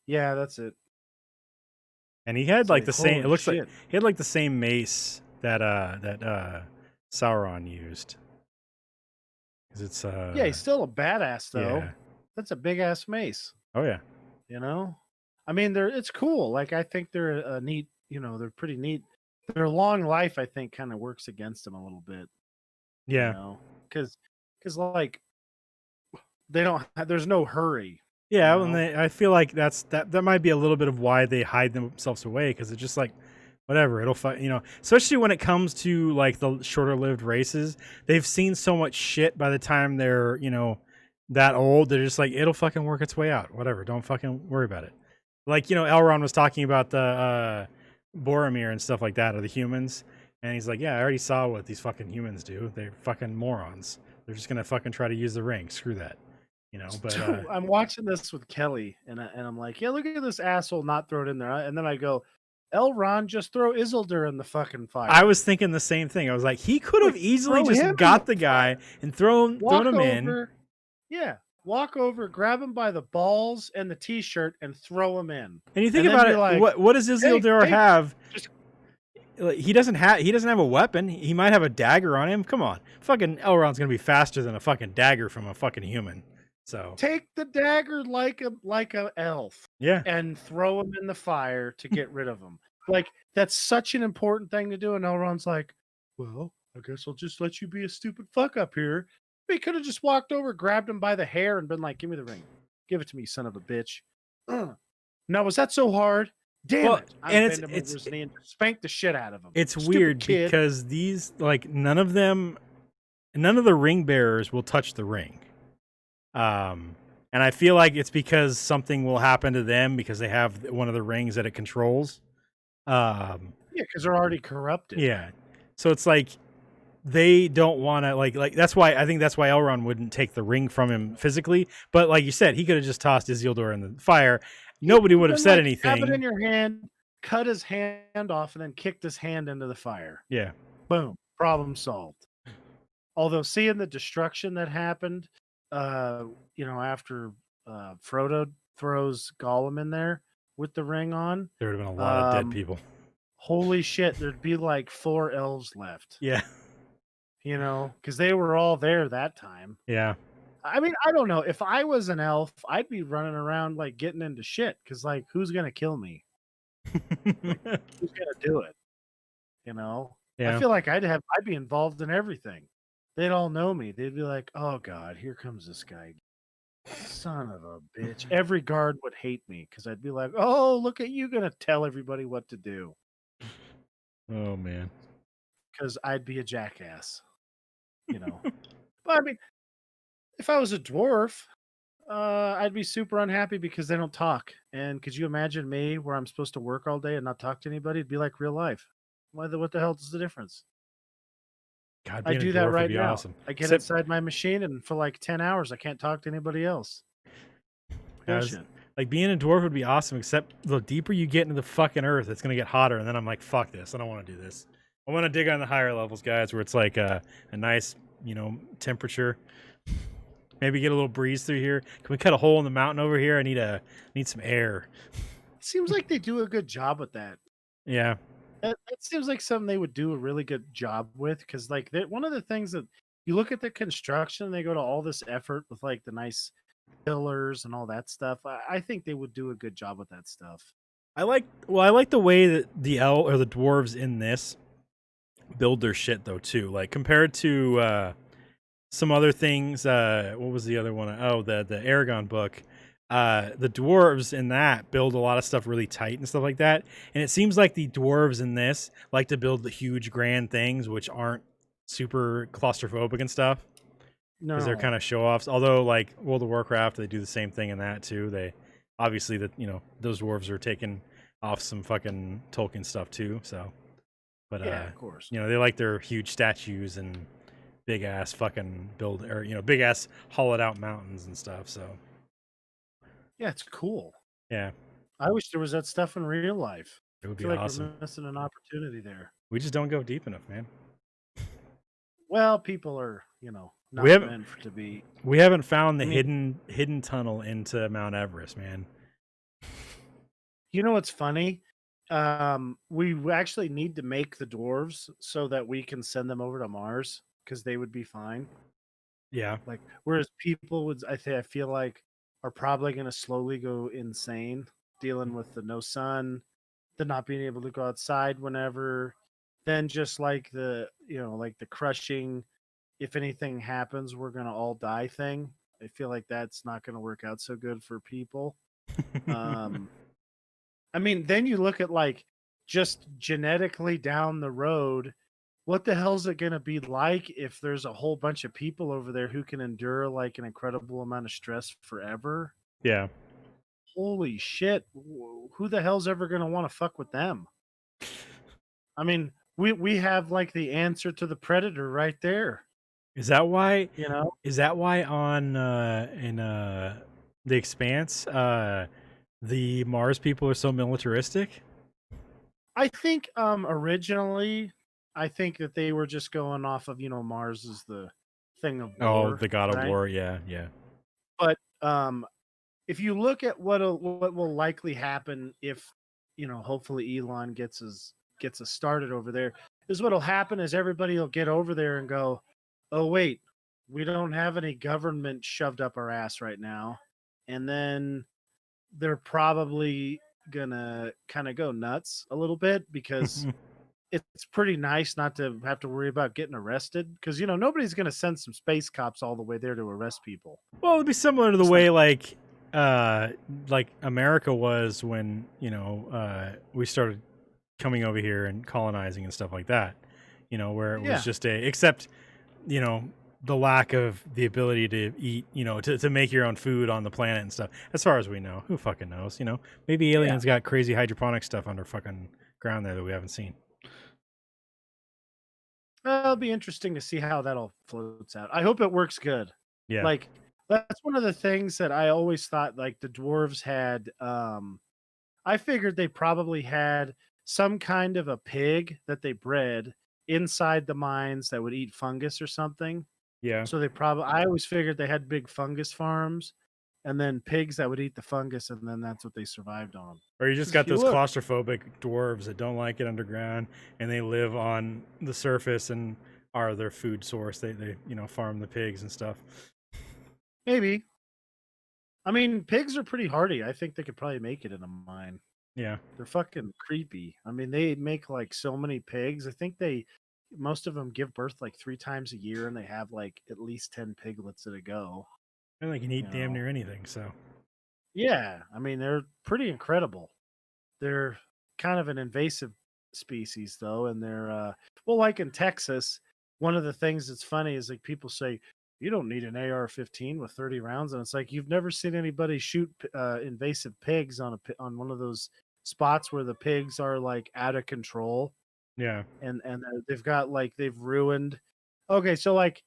Yeah, that's it. And he had It's like the same. It holy looks like shit. he had like the same mace that Sauron used. 'Cause it's Yeah, he's still a badass though. yeah. That's a big ass mace. Oh yeah. I mean, it's cool. Like, I think they're a neat. They're pretty neat. Their long life, I think, kind of works against them a little bit. Yeah. Because like they don't. There's no hurry. Yeah, You and know? I feel like that might be a little bit of why they hide themselves away, because it's just like whatever, it'll fight, especially when it comes to like the shorter lived races. They've seen so much shit by the time they're that old. They're just like, it'll fucking work its way out, whatever, don't fucking worry about it. Like Elrond was talking about the Boromir and stuff like that, or the humans, and he's like, yeah, I already saw what these fucking humans do. They're fucking morons. They're just gonna fucking try to use the ring. Screw that. But I'm watching this with Kelly, and I'm like, yeah, look at this asshole not throw it in there. And then I go, Elrond, just throw Isildur in the fucking fire. I was thinking the same thing. I was like, he could have easily throw him just in got the the guy and thrown him in. over, yeah, walk over, grab him by the balls and the t-shirt, and throw him in. And you think and about then it, be like, what does Isildur hey, have? just- Like, he doesn't have a weapon. He might have a dagger on him. Come on, fucking Elrond's gonna be faster than a fucking dagger from a fucking human. So Take the dagger like a elf yeah, and throw him in the fire to get rid of him. Like, that's such an important thing to do. And Elrond's like, well, I guess I'll just let you be a stupid fuck up here. He could have just walked over, grabbed him by the hair, and been like, give me the ring. Give it to me, son of a bitch. Now, was that so hard? Damn Well, it. and bend him over his knee and spank the shit out of him. it's Stupid weird kid. because these, like, none of the ring bearers will touch the ring. And I feel like it's because something will happen to them because they have one of the rings that it controls. Yeah, because they're already corrupted. Yeah. So it's like they don't want to like that's why Elrond wouldn't take the ring from him physically. But like you said, he could have just tossed Isildur in the fire. Nobody would have said anything. Have it in your hand, cut his hand off, and then kicked his hand into the fire. Yeah. Boom. Problem solved. Although seeing the destruction that happened, after Frodo throws Gollum in there with the ring on, There would have been a lot of dead people. holy shit, there'd be like 4 elves left. Yeah. Because they were all there that time. Yeah. I mean, I don't know. If I was an elf, I'd be running around like getting into shit. Because like, who's gonna kill me? Who's gonna do it? Yeah. I feel like I'd be involved in everything. they'd all know me. They'd be like, "Oh God, here comes this guy, son of a bitch." Every guard would hate me because I'd be like, "Oh, look at you, gonna tell everybody what to do," Oh man. because I'd be a jackass, you know. But I mean, if I was a dwarf, I'd be super unhappy because they don't talk. And could you imagine me where I'm supposed to work all day and not talk to anybody? It'd be like real life. What the hell is the difference? God, I being a do that dwarf would right be now. awesome. I get Except inside my machine and for like 10 hours, I can't talk to anybody else. I was, Bullshit. like being a dwarf would be awesome, except the deeper you get into the fucking earth, it's gonna get hotter, and then I'm like, fuck this. I don't want to do this. I want to dig on the higher levels, guys, where it's like a nice, temperature. Maybe get a little breeze through here. Can we cut a hole in the mountain over here? I need some air. It seems like they do a good job with that. Yeah. That seems like something they would do a really good job with because, like, one of the things that you look at the construction, they go to all this effort with like the nice pillars and all that stuff. I think they would do a good job with that stuff. I like the way that the dwarves in this build their shit though too. Like compared to some other things. What was the other one? Oh, the Aragon book. The dwarves in that build a lot of stuff really tight and stuff like that. And it seems like the dwarves in this like to build the huge grand things, which aren't super claustrophobic and stuff because they're No, kind of show offs. Although like World of Warcraft, they do the same thing in that too. They obviously those dwarves are taking off some fucking Tolkien stuff too. So, but yeah, of course. they like their huge statues and big ass fucking build or big ass hollowed out mountains and stuff. So Yeah, it's cool. yeah, I wish there was that stuff in real life. it would I be feel like awesome. we're missing an opportunity there. We just don't go deep enough, man. Well, people are, not We haven't meant to be. we haven't found the I mean, hidden tunnel into Mount Everest, man. you know what's funny? We actually need to make the dwarves so that we can send them over to Mars because they would be fine. Yeah. Like, whereas people would, I feel like, are probably going to slowly go insane dealing with the no sun, the not being able to go outside whenever, then just like like the crushing, if anything happens, we're going to all die thing. I feel like that's not going to work out so good for people. Um, I mean, then you look at like just genetically down the road, what the hell's it going to be like if there's a whole bunch of people over there who can endure like an incredible amount of stress forever? Yeah. Holy shit. Who the hell's ever going to want to fuck with them? I mean, we have like the answer to the predator right there, Is that why? you know? Is that why on in the Expanse, the Mars people are so militaristic? I think originally I think that they were just going off of, Mars is the thing of Oh, war, the God of right? War. Yeah, yeah. But if you look at what will likely happen if hopefully Elon gets us started over there, is what'll happen is everybody will get over there and go, oh wait, we don't have any government shoved up our ass right now, and then they're probably gonna kind of go nuts a little bit because it's pretty nice not to have to worry about getting arrested because nobody's gonna send some space cops all the way there to arrest people. Well, it'd be similar to the It's way not. like America was when we started coming over here and colonizing and stuff like that. Where it was Yeah. just except the lack of the ability to eat, to make your own food on the planet and stuff. As far as we know, who fucking knows? Maybe aliens got crazy hydroponic stuff under fucking ground there that we haven't seen. It'll be interesting to see how that all floats out. I hope it works good. Yeah. Like that's one of the things that I always thought like the dwarves had I figured they probably had some kind of a pig that they bred inside the mines that would eat fungus or something. Yeah. So I always figured they had big fungus farms and then pigs that would eat the fungus and then that's what they survived on. Or you just 'Cause got if you those look, claustrophobic dwarves that don't like it underground and they live on the surface and are their food source. They farm the pigs and stuff. maybe. I mean, pigs are pretty hardy. I think they could probably make it in a mine. Yeah. They're fucking creepy. I mean, they make like so many pigs. I think most of them give birth like 3 times a year, and they have like at least 10 piglets at a go. I think you can eat You damn know. near anything. So Yeah, I mean they're pretty incredible. They're kind of an invasive species though, and they're well, like in Texas, one of the things that's funny is like people say you don't need an AR-15 with 30 rounds, and it's like you've never seen anybody shoot invasive pigs on on one of those spots where the pigs are like out of control, yeah, and they've got like they've ruined. Okay, so like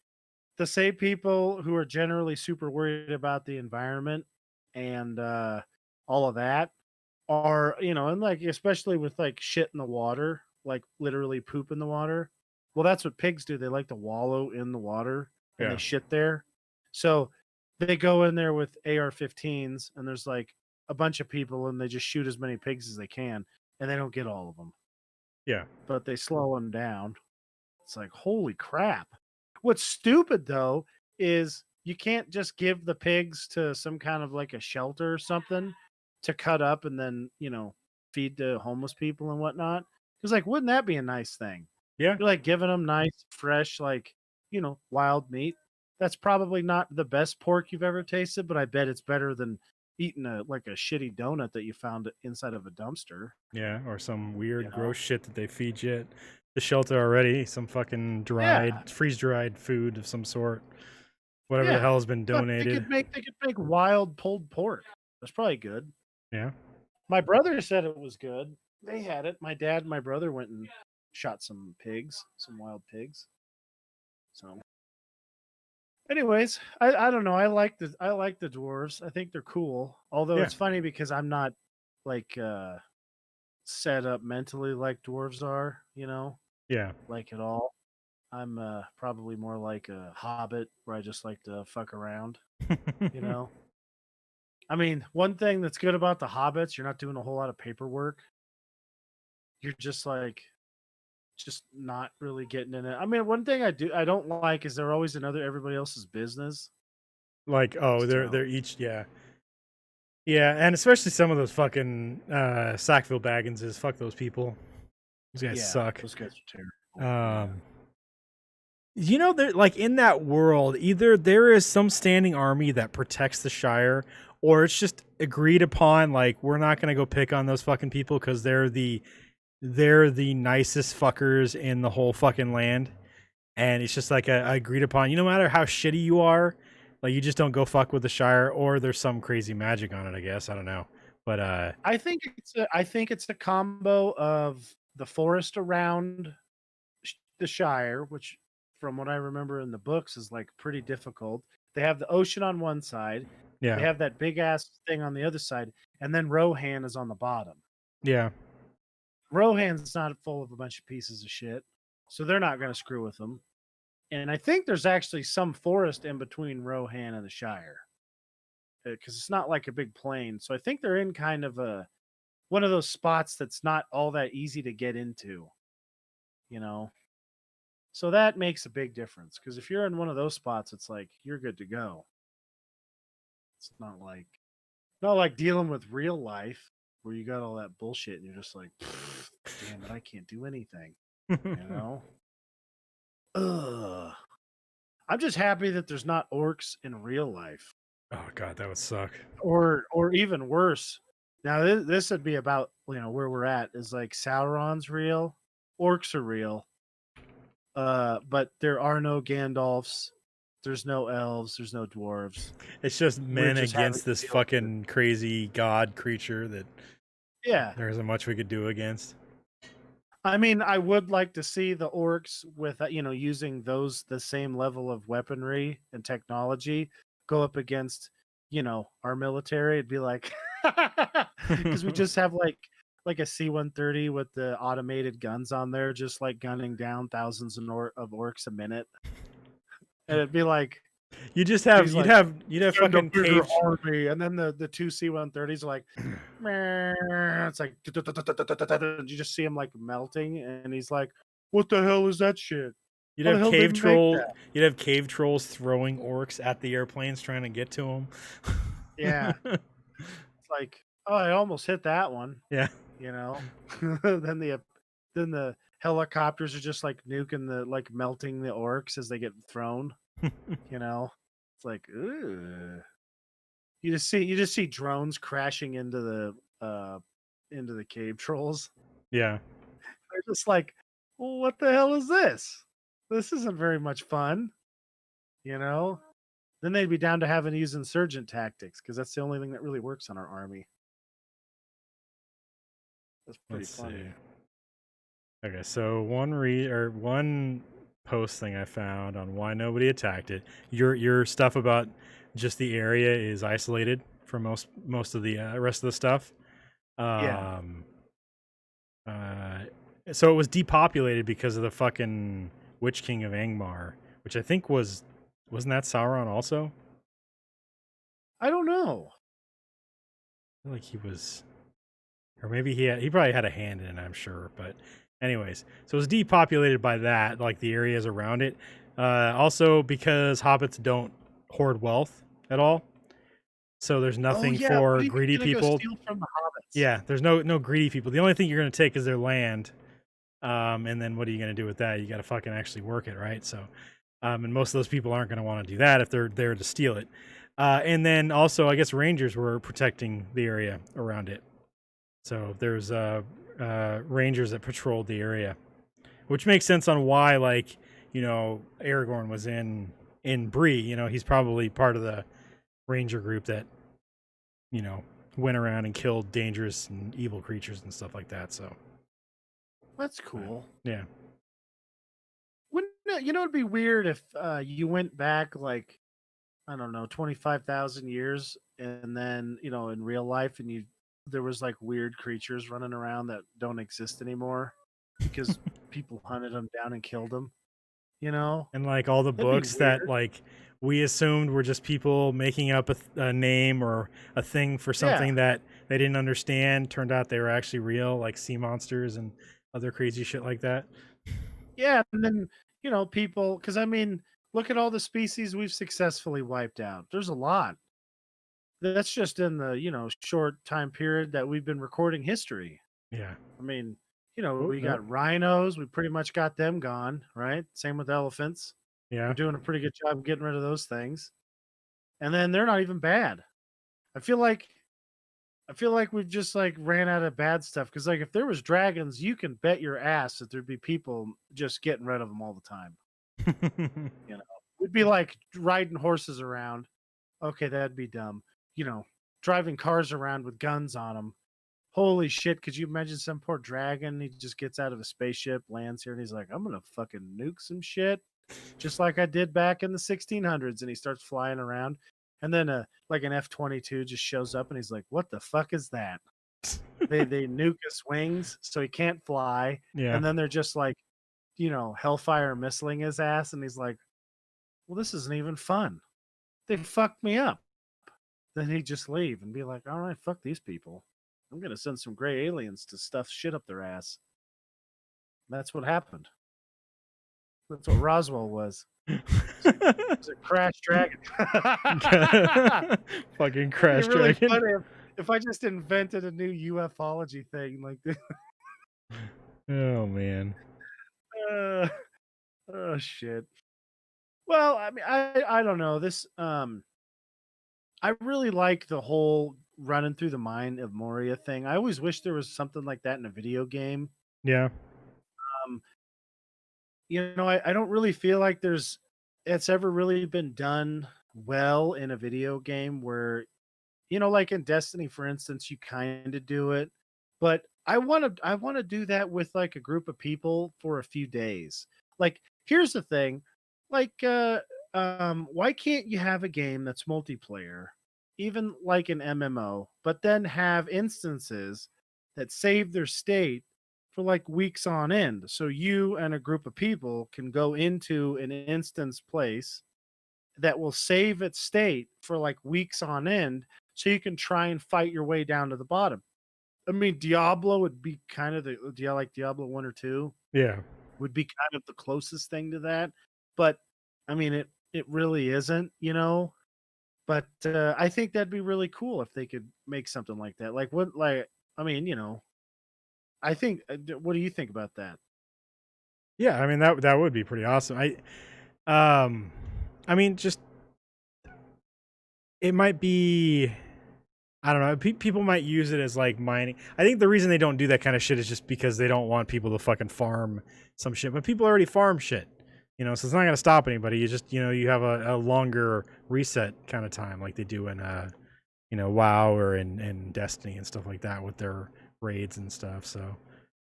the same people who are generally super worried about the environment and all of that are, and like especially with like shit in the water, like literally poop in the water. Well, that's what pigs do. They like to wallow in the water and they yeah, shit there. So they go in there with AR-15s, and there's like a bunch of people, and they just shoot as many pigs as they can, and they don't get all of them, yeah, but they slow them down. It's like, holy crap. What's stupid though is you can't just give the pigs to some kind of like a shelter or something to cut up and then, feed to homeless people and whatnot. Because, like, wouldn't that be a nice thing? yeah, You're like giving them nice, fresh, like, wild meat. That's probably not the best pork you've ever tasted, but I bet it's better than eating a shitty donut that you found inside of a dumpster. yeah. Or some You weird, know? gross shit that they feed you at the shelter already. Some fucking Yeah, freeze dried food of some sort. Whatever the yeah. hell has been But they donated. could make wild pulled pork. That's probably good. Yeah, My brother said it was good. They had it. My dad and my brother went and shot some pigs, some wild pigs. So, anyways, I don't know. I like the dwarves. I think they're cool. Although yeah, it's funny because I'm not like set up mentally like dwarves are. yeah. Like at all. I'm probably more like a hobbit where I just like to fuck around. You know. I mean, one thing that's good about the hobbits, you're not doing a whole lot of paperwork. You're just not really getting in it. I mean, one thing I don't like is they're always in everybody else's business. Like, oh, So they're each, yeah. Yeah, and especially some of those fucking Sackville Bagginses. Fuck those people. These guys yeah, suck. those guys are terrible. They're like in that world, either there is some standing army that protects the Shire, or it's just agreed upon, like, we're not gonna go pick on those fucking people because they're the nicest fuckers in the whole fucking land. And it's just like a agreed upon, no matter how shitty you are, like, you just don't go fuck with the Shire, or there's some crazy magic on it, I guess. I don't know. But I think it's a combo of the forest around the Shire, which from what I remember in the books is like pretty difficult. They have the ocean on one side, they yeah. have that big ass thing on the other side, and then Rohan is on the bottom. Yeah. Rohan's not full of a bunch of pieces of shit, so they're not going to screw with them. And I think there's actually some forest in between Rohan and the Shire, because it's not like a big plain. So I think they're in kind of one of those spots that's not all that easy to get into, you know. So that makes a big difference, because if you're in one of those spots, it's like you're good to go. It's not like dealing with real life where you got all that bullshit and you're just like, damn it, I can't do anything, you know. Ugh. I'm just happy that there's not orcs in real life, Oh god, that would suck. or even worse. Now this would be about where we're at is like Sauron's real, orcs are real, but there are no Gandalfs, there's no elves, there's no dwarves. It's just We're men just having against to this deal with it. fucking crazy god creature that Yeah, there isn't much we could do against. I mean, I would like to see the orcs with using the same level of weaponry and technology go up against our military. It'd be like because we just have like a C-130 with the automated guns on there, just like gunning down thousands of orcs a minute, and it'd be like You just have he's you'd like have you'd have send a fucking bigger cave. army, and then the two C-130s are like, "Meh." It's like you just see him like melting, and he's like, "What the hell is that shit? You'd How the have hell did they make that?" You'd have cave trolls throwing orcs at the airplanes trying to get to them. Yeah, it's like, oh, I almost hit that one. Yeah. Then the helicopters are just like nuking melting the orcs as they get thrown. You know, it's like, ooh. You just see drones crashing into the cave trolls. Yeah. They're just like, well, what the hell is this? This isn't very much fun, you know? Then they'd be down to having to use insurgent tactics because that's the only thing that really works on our army. That's pretty Let's see. funny. Okay, so one post thing I found on why nobody attacked it. Your stuff about just the area is isolated from most of the rest of the stuff. Yeah. Uh, so it was depopulated because of the fucking Witch King of Angmar, which I think wasn't that Sauron also? I don't know. I feel like he was, or maybe he probably had a hand in it, I'm sure. But anyways, so it was depopulated by that, like the areas around it. Also because hobbits don't hoard wealth at all, so there's Oh nothing yeah, for what are you greedy gonna go people. steal from the hobbits? Yeah, there's no greedy people. The only thing you're gonna take is their land. And then what are you going to do with that? You got to fucking actually work it, right? So, and most of those people aren't going to want to do that if they're there to steal it. And then also, I guess rangers were protecting the area around it. So there's rangers that patrolled the area, which makes sense on why, like, Aragorn was in Bree. He's probably part of the ranger group that, went around and killed dangerous and evil creatures and stuff like that. So That's cool. yeah. Wouldn't it'd be weird if you went back like, I don't know, 25,000 years, and then in real life, and there was like weird creatures running around that don't exist anymore because people hunted them down and killed them. And like all the That'd be books that weird. like we assumed were just people making up a name or a thing for something that they didn't understand, turned out they were actually real, like sea monsters and other crazy shit like that. Yeah, and then people, because I mean, look at all the species we've successfully wiped out. There's a lot. That's just in the short time period that we've been recording history. Yeah. I mean, Oh, we no. got rhinos. We pretty much got them gone, right? Same with elephants. Yeah. We're doing a pretty good job getting rid of those things. And then they're not even bad. I feel like we've just like ran out of bad stuff because like if there was dragons, you can bet your ass that there'd be people just getting rid of them all the time. We'd be like riding horses around. Okay, that'd be dumb. Driving cars around with guns on them. Holy shit, could you imagine some poor dragon? He just gets out of a spaceship, lands here, and he's like, I'm gonna fucking nuke some shit. Just like I did back in the 1600s. And he starts flying around. And then like an F-22 just shows up and he's like, what the fuck is that? They nuke his wings so he can't fly. Yeah. And then they're just like, hellfire missiling his ass. And he's like, well, this isn't even fun. They fucked me up. Then he'd just leave and be like, all right, fuck these people. I'm going to send some gray aliens to stuff shit up their ass. That's what happened. That's what Roswell was. It was a crash dragon. Fucking crash It'd be really dragon. funny if I just invented a new ufology thing like this. Oh man. Oh shit. Well, I mean, I don't know this. I really like the whole running through the mind of Moria thing. I always wish there was something like that in a video game. Yeah. Um, I don't really feel like it's ever really been done well in a video game where, like in Destiny, for instance, you kind of do it, but I want to do that with like a group of people for a few days. Like, here's the thing, like, why can't you have a game that's multiplayer, even like an MMO, but then have instances that save their state for like weeks on end, so you and a group of people can go into an instance place that will save its state for like weeks on end, so you can try and fight your way down to the bottom. I mean, Diablo would be kind of like Diablo 1 or 2 Yeah. would be kind of the closest thing to that. But I mean, it really isn't, But I think that'd be really cool if they could make something like that. Like what? Like I mean, I think. What do you think about that? Yeah, I mean that would be pretty awesome. Um, I mean, just it might be. I don't know. People might use it as like mining. I think the reason they don't do that kind of shit is just because they don't want people to fucking farm some shit. But people already farm shit, so it's not gonna stop anybody. You just you have a longer reset kind of time like they do in WoW or in Destiny and stuff like that with their raids and stuff. So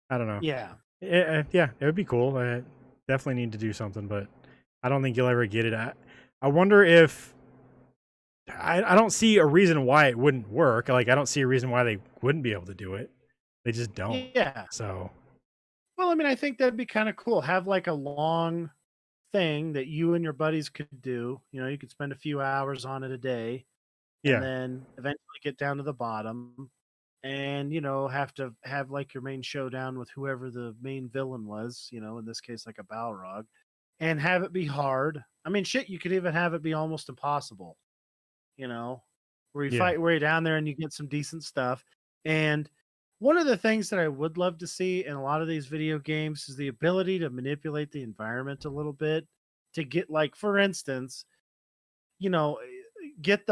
I don't know. Yeah. Yeah, it would be cool. I definitely need to do something, but I don't think you'll ever get it. I wonder if I don't see a reason why it wouldn't work. Like I don't see a reason why they wouldn't be able to do it. They just don't. Yeah. So Well, I mean, I think that'd be kind of cool. Have like a long thing that you and your buddies could do. You could spend a few hours on it a day and yeah, then eventually get down to the bottom and, have to have like your main showdown with whoever the main villain was, in this case, like a Balrog, and have it be hard. I mean, shit, you could even have it be almost impossible, you know, yeah, where you're down there and you get some decent stuff. And one of the things that I would love to see in a lot of these video games is the ability to manipulate the environment a little bit to get like, for instance, you know, get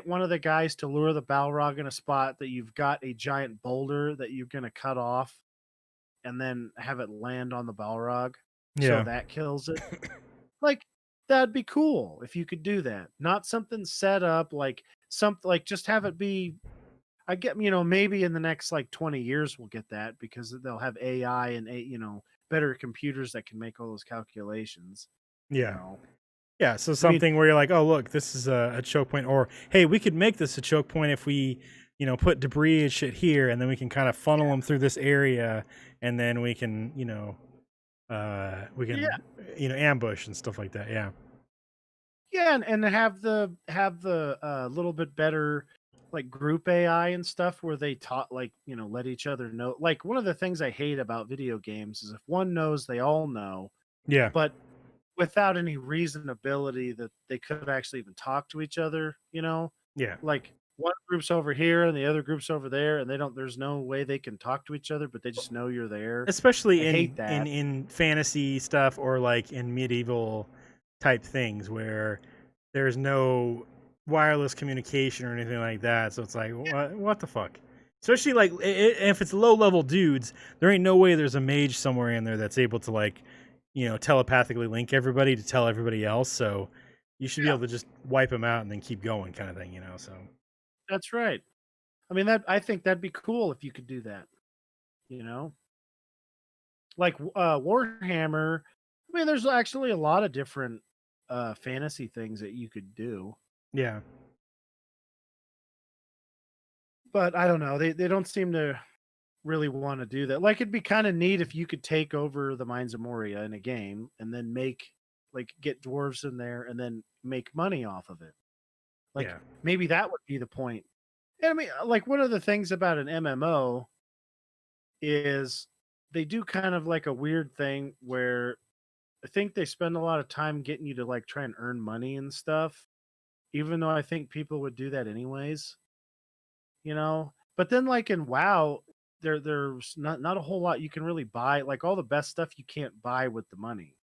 one of the guys to lure the Balrog in a spot that you've got a giant boulder that you're gonna cut off and then have it land on the Balrog so yeah, that kills it. Like, that'd be cool if you could do that. Not something set up like something like just have it be I get maybe in the next like 20 years we'll get that because they'll have AI and better computers that can make all those calculations, you yeah, know. yeah. So I mean, something where you're like, oh look, this is a choke point, or hey, we could make this a choke point if we put debris and shit here, and then we can kind of funnel them through this area, and then we can we yeah. can ambush and stuff like that. Yeah, Yeah, and have the little bit better like group AI and stuff where they taught like let each other know. Like one of the things I hate about video games is if one knows, they all know, yeah, but without any reasonability that they could actually even talk to each other. yeah. Like one group's over here and the other group's over there, and they don't. There's no way they can talk to each other, but they just know you're there. I Especially hate in that. fantasy stuff or like in medieval type things where there's no wireless communication or anything like that. So it's like what the fuck? Especially like if it's low level dudes, there ain't no way there's a mage somewhere in there that's able to like telepathically link everybody to tell everybody else. So you should be Yeah, able to just wipe them out and then keep going, kind of thing. So that's right. I mean I think that'd be cool if you could do that. You know. Like Warhammer. I mean, there's actually a lot of different fantasy things that you could do, yeah, but I don't know. They don't seem to really want to do that. Like it'd be kind of neat if you could take over the Mines of Moria in a game and then get dwarves in there and then make money off of it. Like yeah, maybe that would be the point. And I mean, like one of the things about an MMO is they do kind of like a weird thing where I think they spend a lot of time getting you to like try and earn money and stuff, even though I think people would do that anyways. But then like in WoW, there's not a whole lot you can really buy. Like all the best stuff you can't buy with the money,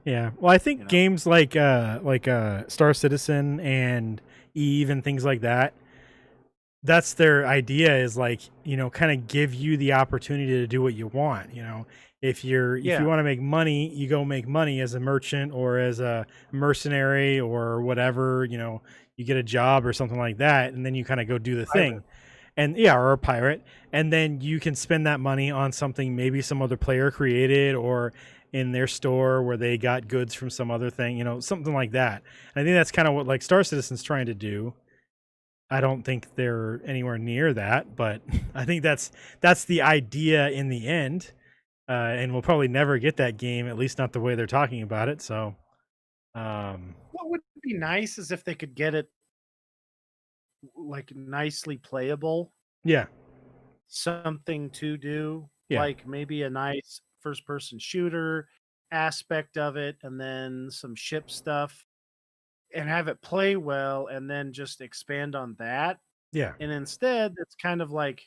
yeah. Well, I you think know? games like Star Citizen and Eve and things like that, that's their idea is like kind of give you the opportunity to do what you want. If you Yeah. want to make money, you go make money as a merchant or as a mercenary or whatever. You get a job or something like that, and then you kind of go do the Pirate. thing. And yeah, or a pirate, and then you can spend that money on something maybe some other player created or in their store where they got goods from some other thing, something like that. And I think that's kind of what like Star Citizen's trying to do. I don't think they're anywhere near that, but I think that's the idea in the end. And we'll probably never get that game, at least not the way they're talking about it. So, What would be nice is if they could get it like nicely playable, yeah, something to do, yeah, like maybe a nice first person shooter aspect of it, and then some ship stuff and have it play well and then just expand on that. yeah, And instead, it's kind of like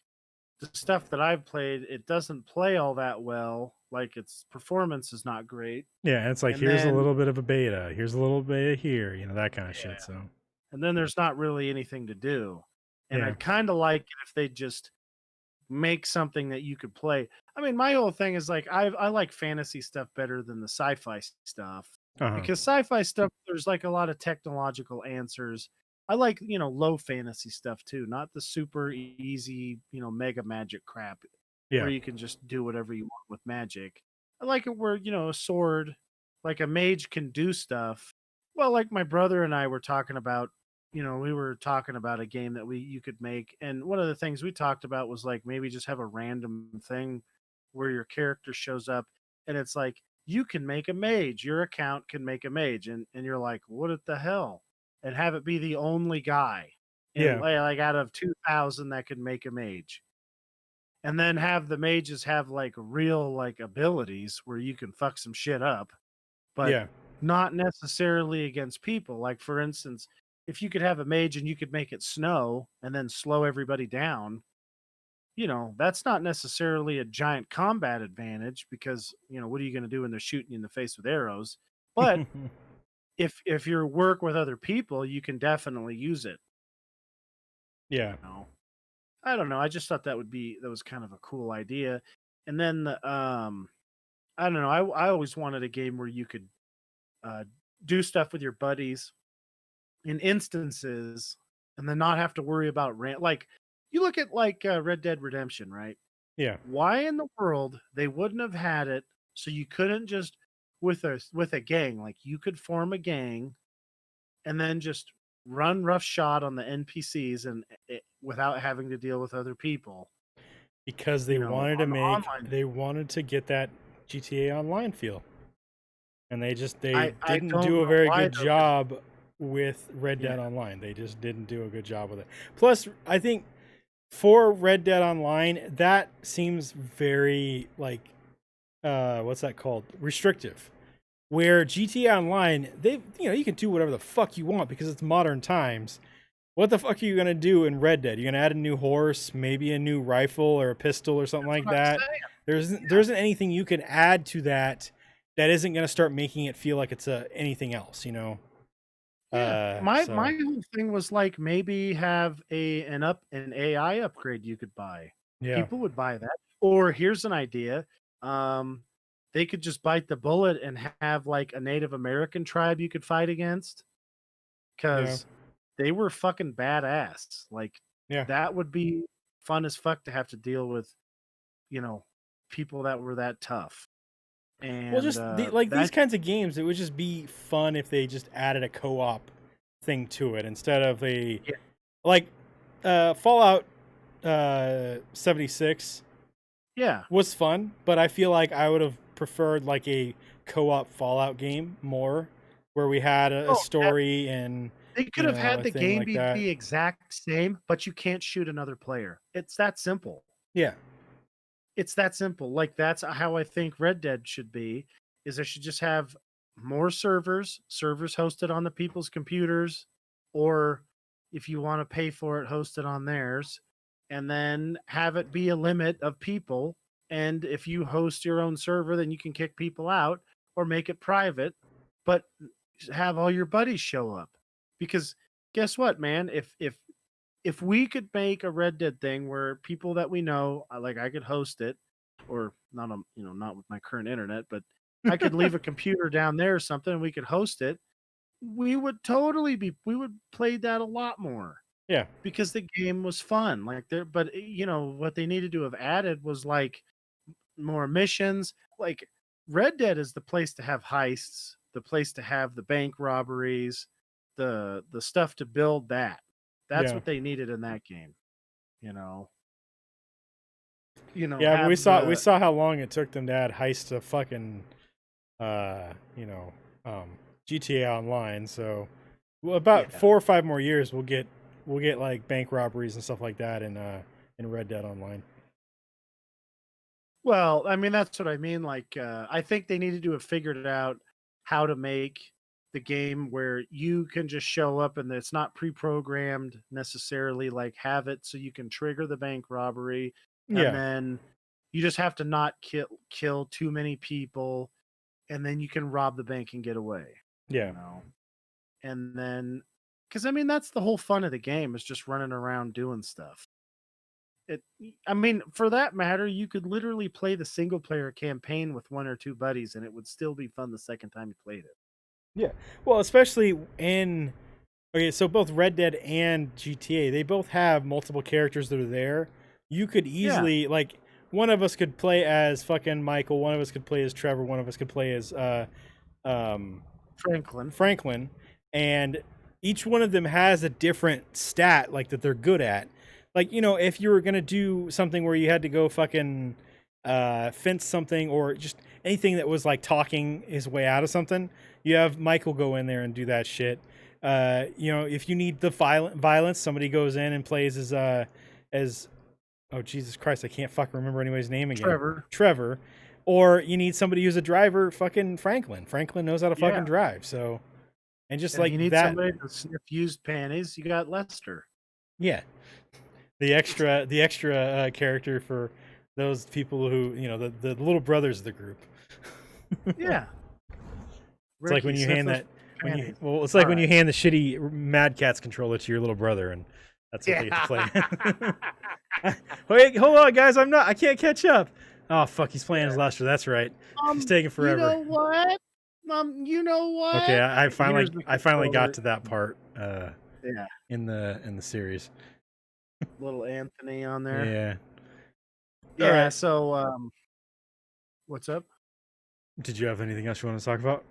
the stuff that I've played, it doesn't play all that well. like its performance is not great. Yeah, and it's like And here's a then little bit of a beta, here's a little beta here, that kind of yeah, shit. So and then there's not really anything to do. And yeah, I'd kind of like it if they just make something that you could play. I mean, my whole thing is like I like fantasy stuff better than the sci-fi stuff uh-huh. because sci-fi stuff there's like a lot of technological answers. I like, low fantasy stuff too, not the super easy, mega magic crap where Yeah, you can just do whatever you want with magic. I like it where, a sword, like a mage can do stuff. Well, like my brother and I were talking about, we were talking about a game that you could make, and one of the things we talked about was like maybe just have a random thing where your character shows up and it's like you can make a mage, your account can make a mage, and you're like, what the hell? And have it be the only guy in yeah, like out of 2,000 that can make a mage. And then have the mages have like real like abilities where you can fuck some shit up, but yeah. not necessarily against people. Like for instance, if you could have a mage and you could make it snow and then slow everybody down, that's not necessarily a giant combat advantage because, what are you going to do when they're shooting you in the face with arrows? But if you work with other people, you can definitely use it. Yeah, know? I don't know. I just thought that was kind of a cool idea. And then I don't know. I always wanted a game where you could uh, do stuff with your buddies in instances, and then not have to worry about rant. Like you look at like Red Dead Redemption, right? yeah. Why in the world they wouldn't have had it so you couldn't just with a gang, like you could form a gang and then just run roughshod on the NPCs and without having to deal with other people, Because they wanted to on online. they wanted to get that GTA Online feel, and they I didn't don't do a know very why good though, because job with Red yeah, Dead Online. They just didn't do a good job with it. Plus, I think for Red Dead Online, that seems very like what's that called? Restrictive. Where GTA Online, they you can do whatever the fuck you want because it's modern times. What the fuck are you gonna do in Red Dead? You're gonna add a new horse, maybe a new rifle or a pistol or something that's like what I'm that. saying. There isn't anything you can add to that that isn't gonna start making it feel like it's anything else, Yeah, my So whole thing was like maybe have an AI upgrade you could buy. yeah, People would buy that. Or here's an idea. Um, they could just bite the bullet and have like a Native American tribe you could fight against yeah, because they were fucking badass. Like yeah. that would be fun as fuck to have to deal with, you know, people that were that tough. Well, And just like these that kinds of games, it would just be fun if they just added a co-op thing to it instead of yeah, like Fallout 76 yeah. was fun, but I feel like I would have preferred like a co-op Fallout game more, where we had a Oh, story and they could have had a the thing game like be that. the exact same, but you can't shoot another player. It's that simple. Yeah, It's that simple. Like that's how I think Red Dead should be. Is they should just have more servers hosted on the people's computers, or if you want to pay for it, hosted on theirs, and then have it be a limit of people. And if you host your own server, then you can kick people out or make it private, but have all your buddies show up. Because guess what, man? If we could make a Red Dead thing where people that we know, like I could host it, or not on, not with my current internet, but I could leave a computer down there or something, and we could host it. We would play that a lot more yeah, because the game was fun. Like there, but what they needed to have added was like more missions. Like Red Dead is the place to have heists, the place to have the bank robberies, the stuff to build that. That's yeah, what they needed in that game. You know, yeah. But have we the saw how long it took them to add heist to fucking uh, you know, um, GTA Online. So well, about yeah. 4 or 5 more years, we'll get like bank robberies and stuff like that in Red Dead Online. Well, I mean that's what I mean. Like I think they needed to have figured it out how to make the game where you can just show up and it's not pre-programmed necessarily. Like have it so you can trigger the bank robbery and Yeah, then You just have to not kill too many people, and then you can rob the bank and get away. Yeah. You know, and then because I mean that's the whole fun of the game is just running around doing stuff. I mean, for that matter, you could literally play the single player campaign with one or two buddies, and it would still be fun the second time you played it. Yeah. Well, especially in okay, so both Red Dead and GTA, they both have multiple characters that are there. You could easily like one of us could play as fucking Michael, one of us could play as Trevor, one of us could play as um Franklin, and each one of them has a different stat like that they're good at. Like, you know, if you were gonna do something where you had to go fucking fence something or just anything that was like talking his way out of something, you have Michael go in there and do that shit. You know, if you need the violence, somebody goes in and plays as oh Jesus Christ, I can't fucking remember anybody's name again. Trevor. Or you need somebody who's a driver, fucking Franklin. Franklin knows how to fucking drive. So, and just And like you need that, somebody to sniff used panties. You got Lester. yeah, the extra character for those people who, you know, the little brothers of the group. Yeah. It's like when you hand that panties. it's like when you hand the shitty Mad Catz controller to your little brother, and that's what they get to play. Wait, hold on, guys, I can't catch up. Oh fuck, he's playing as Lester. That's right. He's taking forever. You know what? You know what? Okay, I finally got controller. to that part. Yeah. In the series. Little Anthony on there. Yeah. Yeah. Alright. So, what's up? Did you have anything else you want to talk about?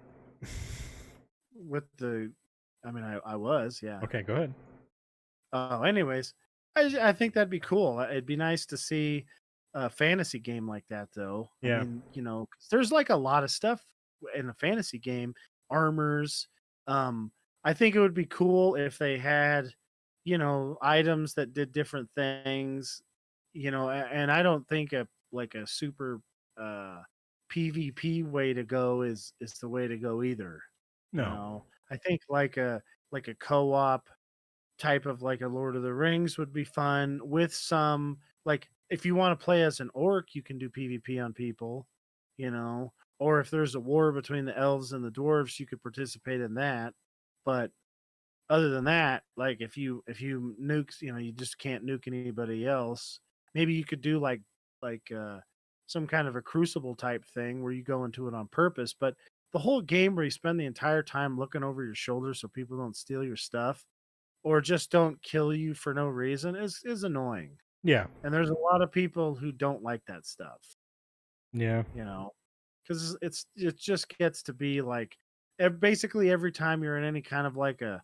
I mean, I was, yeah. Okay, go ahead. Anyways, I think that'd be cool. It'd be nice to see a fantasy game like that, though. Yeah. I mean, you know, 'cause there's like a lot of stuff in a fantasy game, armors. I think it would be cool if they had, you know, items that did different things, you know, and I don't think a super PvP way to go is the way to go either. No. You know, I think like a co-op type of like a Lord of the Rings would be fun with some like if you want to play as an orc, you can do PvP on people, you know, or if there's a war between the elves and the dwarves, you could participate in that. But other than that, like if you nukes, you know, you just can't nuke anybody else. Maybe you could do like some kind of a crucible type thing where you go into it on purpose, but the whole game where you spend the entire time looking over your shoulder so people don't steal your stuff or just don't kill you for no reason is annoying. Yeah. And there's a lot of people who don't like that stuff. Yeah. You know, because it just gets to be like basically every time you're in any kind of like a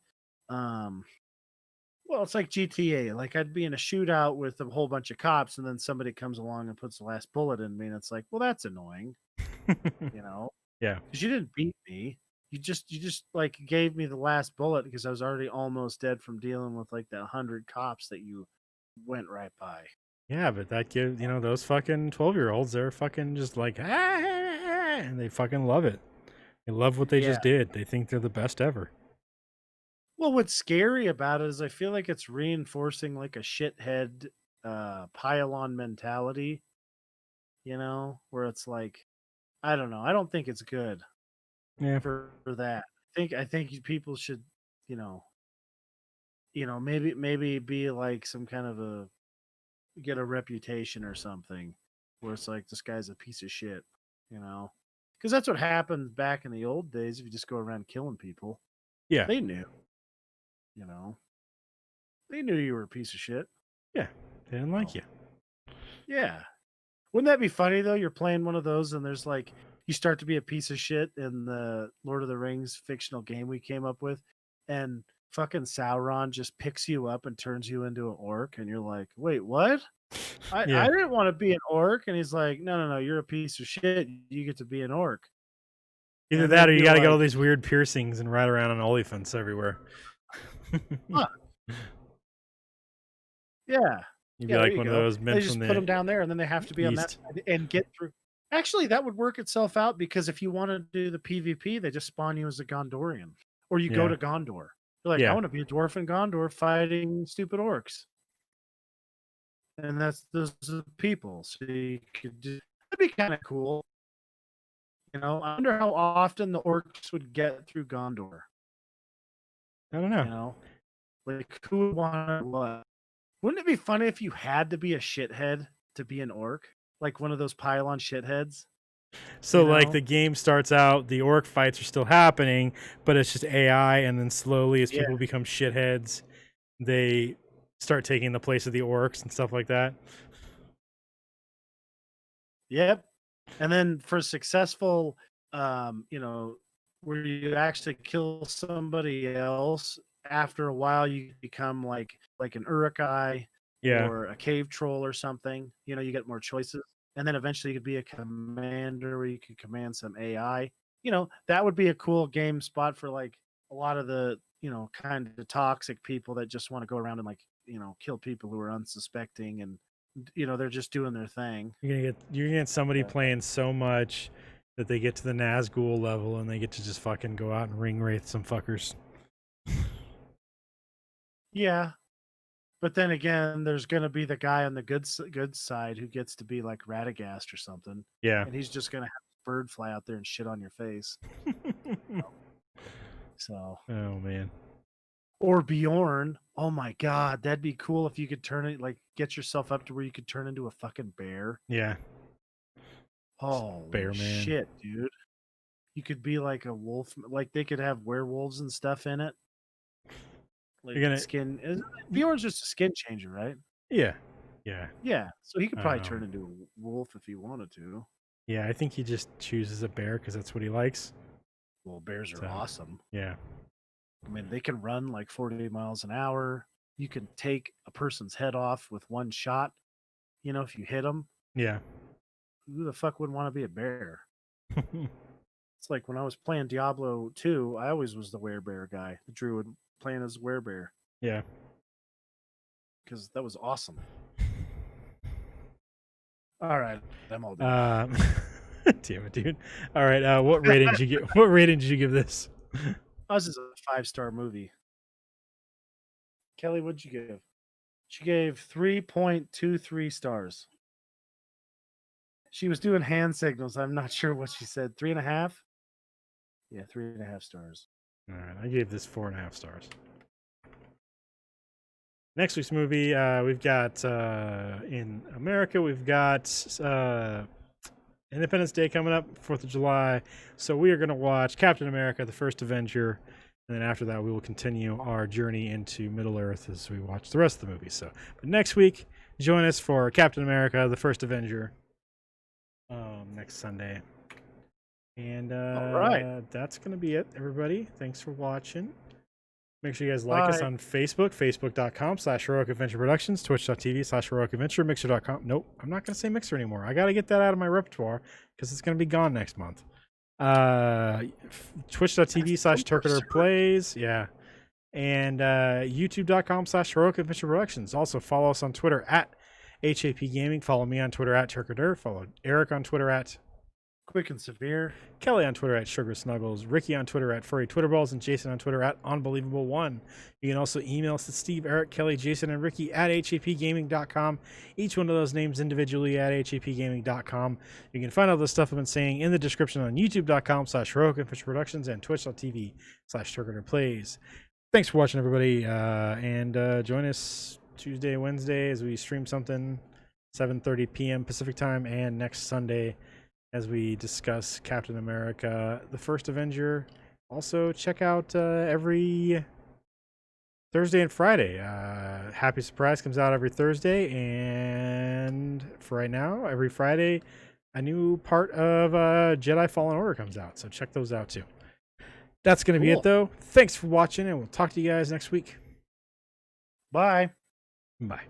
well, it's like GTA. Like I'd be in a shootout with a whole bunch of cops, and then somebody comes along and puts the last bullet in me, and it's like, well, that's annoying, you know? Yeah. Because you didn't beat me. You just like gave me the last bullet because I was already almost dead from dealing with like the 100 cops that you went right by. Yeah, but that gives, you know, those fucking 12-year-olds, they're fucking just like, and they fucking love it. They love what they just did. They think they're the best ever. Well, what's scary about it is I feel like it's reinforcing like a shithead pile-on mentality, you know, where it's like, I don't know. I don't think it's good for that. I think people should, you know, maybe be like some kind of a get a reputation or something where it's like this guy's a piece of shit, you know, because that's what happened back in the old days. If you just go around killing people, yeah, they knew, you know, they knew you were a piece of shit. Yeah, they didn't like you. Yeah, wouldn't that be funny though? You're playing one of those, and there's like you start to be a piece of shit in the Lord of the Rings fictional game we came up with, and fucking Sauron just picks you up and turns you into an orc, and you're like, wait, what? I didn't want to be an orc, and he's like, no, you're a piece of shit. You get to be an orc. Either that, or you got to get all these weird piercings and ride around on elephants everywhere. Huh. Yeah, you'd be like one of those men they just from put the them down there, and then they have to be on that side and get through. Actually, that would work itself out because if you want to do the PvP, they just spawn you as a Gondorian, or you go to Gondor. You're like, I want to be a dwarf in Gondor fighting stupid orcs. and those are the people. So you could do, that'd be kind of cool. You know, I wonder how often the orcs would get through Gondor. I don't know. You know, like who would want what? Wouldn't it be funny if you had to be a shithead to be an orc, like one of those pylon shitheads? So You like know? the game starts out, the orc fights are still happening, but it's just AI, and then slowly as Yeah. people become shitheads, they start taking the place of the orcs and stuff like that. Yep. And then for successful, you know, where you actually kill somebody else, after a while you become like an Urukai Yeah. or a cave troll or something. You know, you get more choices. And then eventually you could be a commander where you could command some AI. You know, that would be a cool game spot for like a lot of the, you know, kind of toxic people that just want to go around and like, you know, kill people who are unsuspecting and you know, they're just doing their thing. You're gonna get somebody Yeah. playing so much that they get to the Nazgul level and they get to just fucking go out and ring wraith some fuckers. Yeah, but then again, there's gonna be the guy on the good side who gets to be like Radagast or something, Yeah. and he's just gonna have a bird fly out there and shit on your face. So, Oh man. or Bjorn. Oh my god, that'd be cool if you could turn it like get yourself up to where you could turn into a fucking bear. Yeah. Holy Bear man. shit, dude! You could be like a wolf. Like they could have werewolves and stuff in it. Like You're gonna- Bjorn's just a skin changer, right? Yeah. Yeah. Yeah, so he could probably Um, turn into a wolf if he wanted to. Yeah, I think he just chooses a bear because that's what he likes. Well, bears are So- awesome. Yeah. I mean, they can run like 40 miles an hour. You can take a person's head off with one shot. You know, if you hit them, Yeah. who the fuck would want to be a bear? It's like when I was playing Diablo 2, I always was the werebear guy, the druid playing as werebear, Yeah. because that was awesome. All right, I'm all done. Damn it, dude. All right. What rating did you get? What rating did you give this? This is a 5-star movie. Kelly, what'd you give? She gave 3.23 stars. She was doing hand signals. I'm not sure what she said. 3.5? Yeah, 3.5 stars. All right. I gave this 4.5 stars. Next week's movie, we've got in America, we've got Independence Day coming up, 4th of July. So we are going to watch Captain America, the First Avenger. And then after that, we will continue our journey into Middle Earth as we watch the rest of the movie. So, but next week, join us for Captain America, the First Avenger, next Sunday. And All right. that's going to be it, everybody. Thanks for watching. Make sure you guys like us Bye. on Facebook, facebook.com/Heroic Adventure Productions, twitch.tv/Heroic Adventure, mixer.com. Nope, I'm not going to say Mixer anymore. I got to get that out of my repertoire because it's going to be gone next month. Twitch.tv/Turketer Plays. Yeah. And youtube.com/Heroic Adventure Productions. Also, follow us on Twitter at HAP Gaming. Follow me on Twitter at Turketer. Follow Eric on Twitter at Quick and severe. Kelly on Twitter at Sugar Snuggles, Ricky on Twitter at Furry Twitterballs, and Jason on Twitter at Unbelievable1. You can also email us at Steve, Eric, Kelly, Jason, and Ricky at hapgaming.com. Each one of those names individually at hapgaming.com. You can find all the stuff I've been saying in the description on youtube.com/Heroic Adventure Productions and twitch.tv/Turketer Plays. Thanks for watching, everybody, and join us Tuesday, Wednesday as we stream something 7:30 p.m. Pacific time, and next Sunday as we discuss Captain America, the First Avenger. Also, check out every Thursday and Friday. Happy Surprise comes out every Thursday, and for right now, every Friday, a new part of Jedi Fallen Order comes out. So check those out too. That's going to be Cool. it, though. Thanks for watching, and we'll talk to you guys next week. Bye. Bye.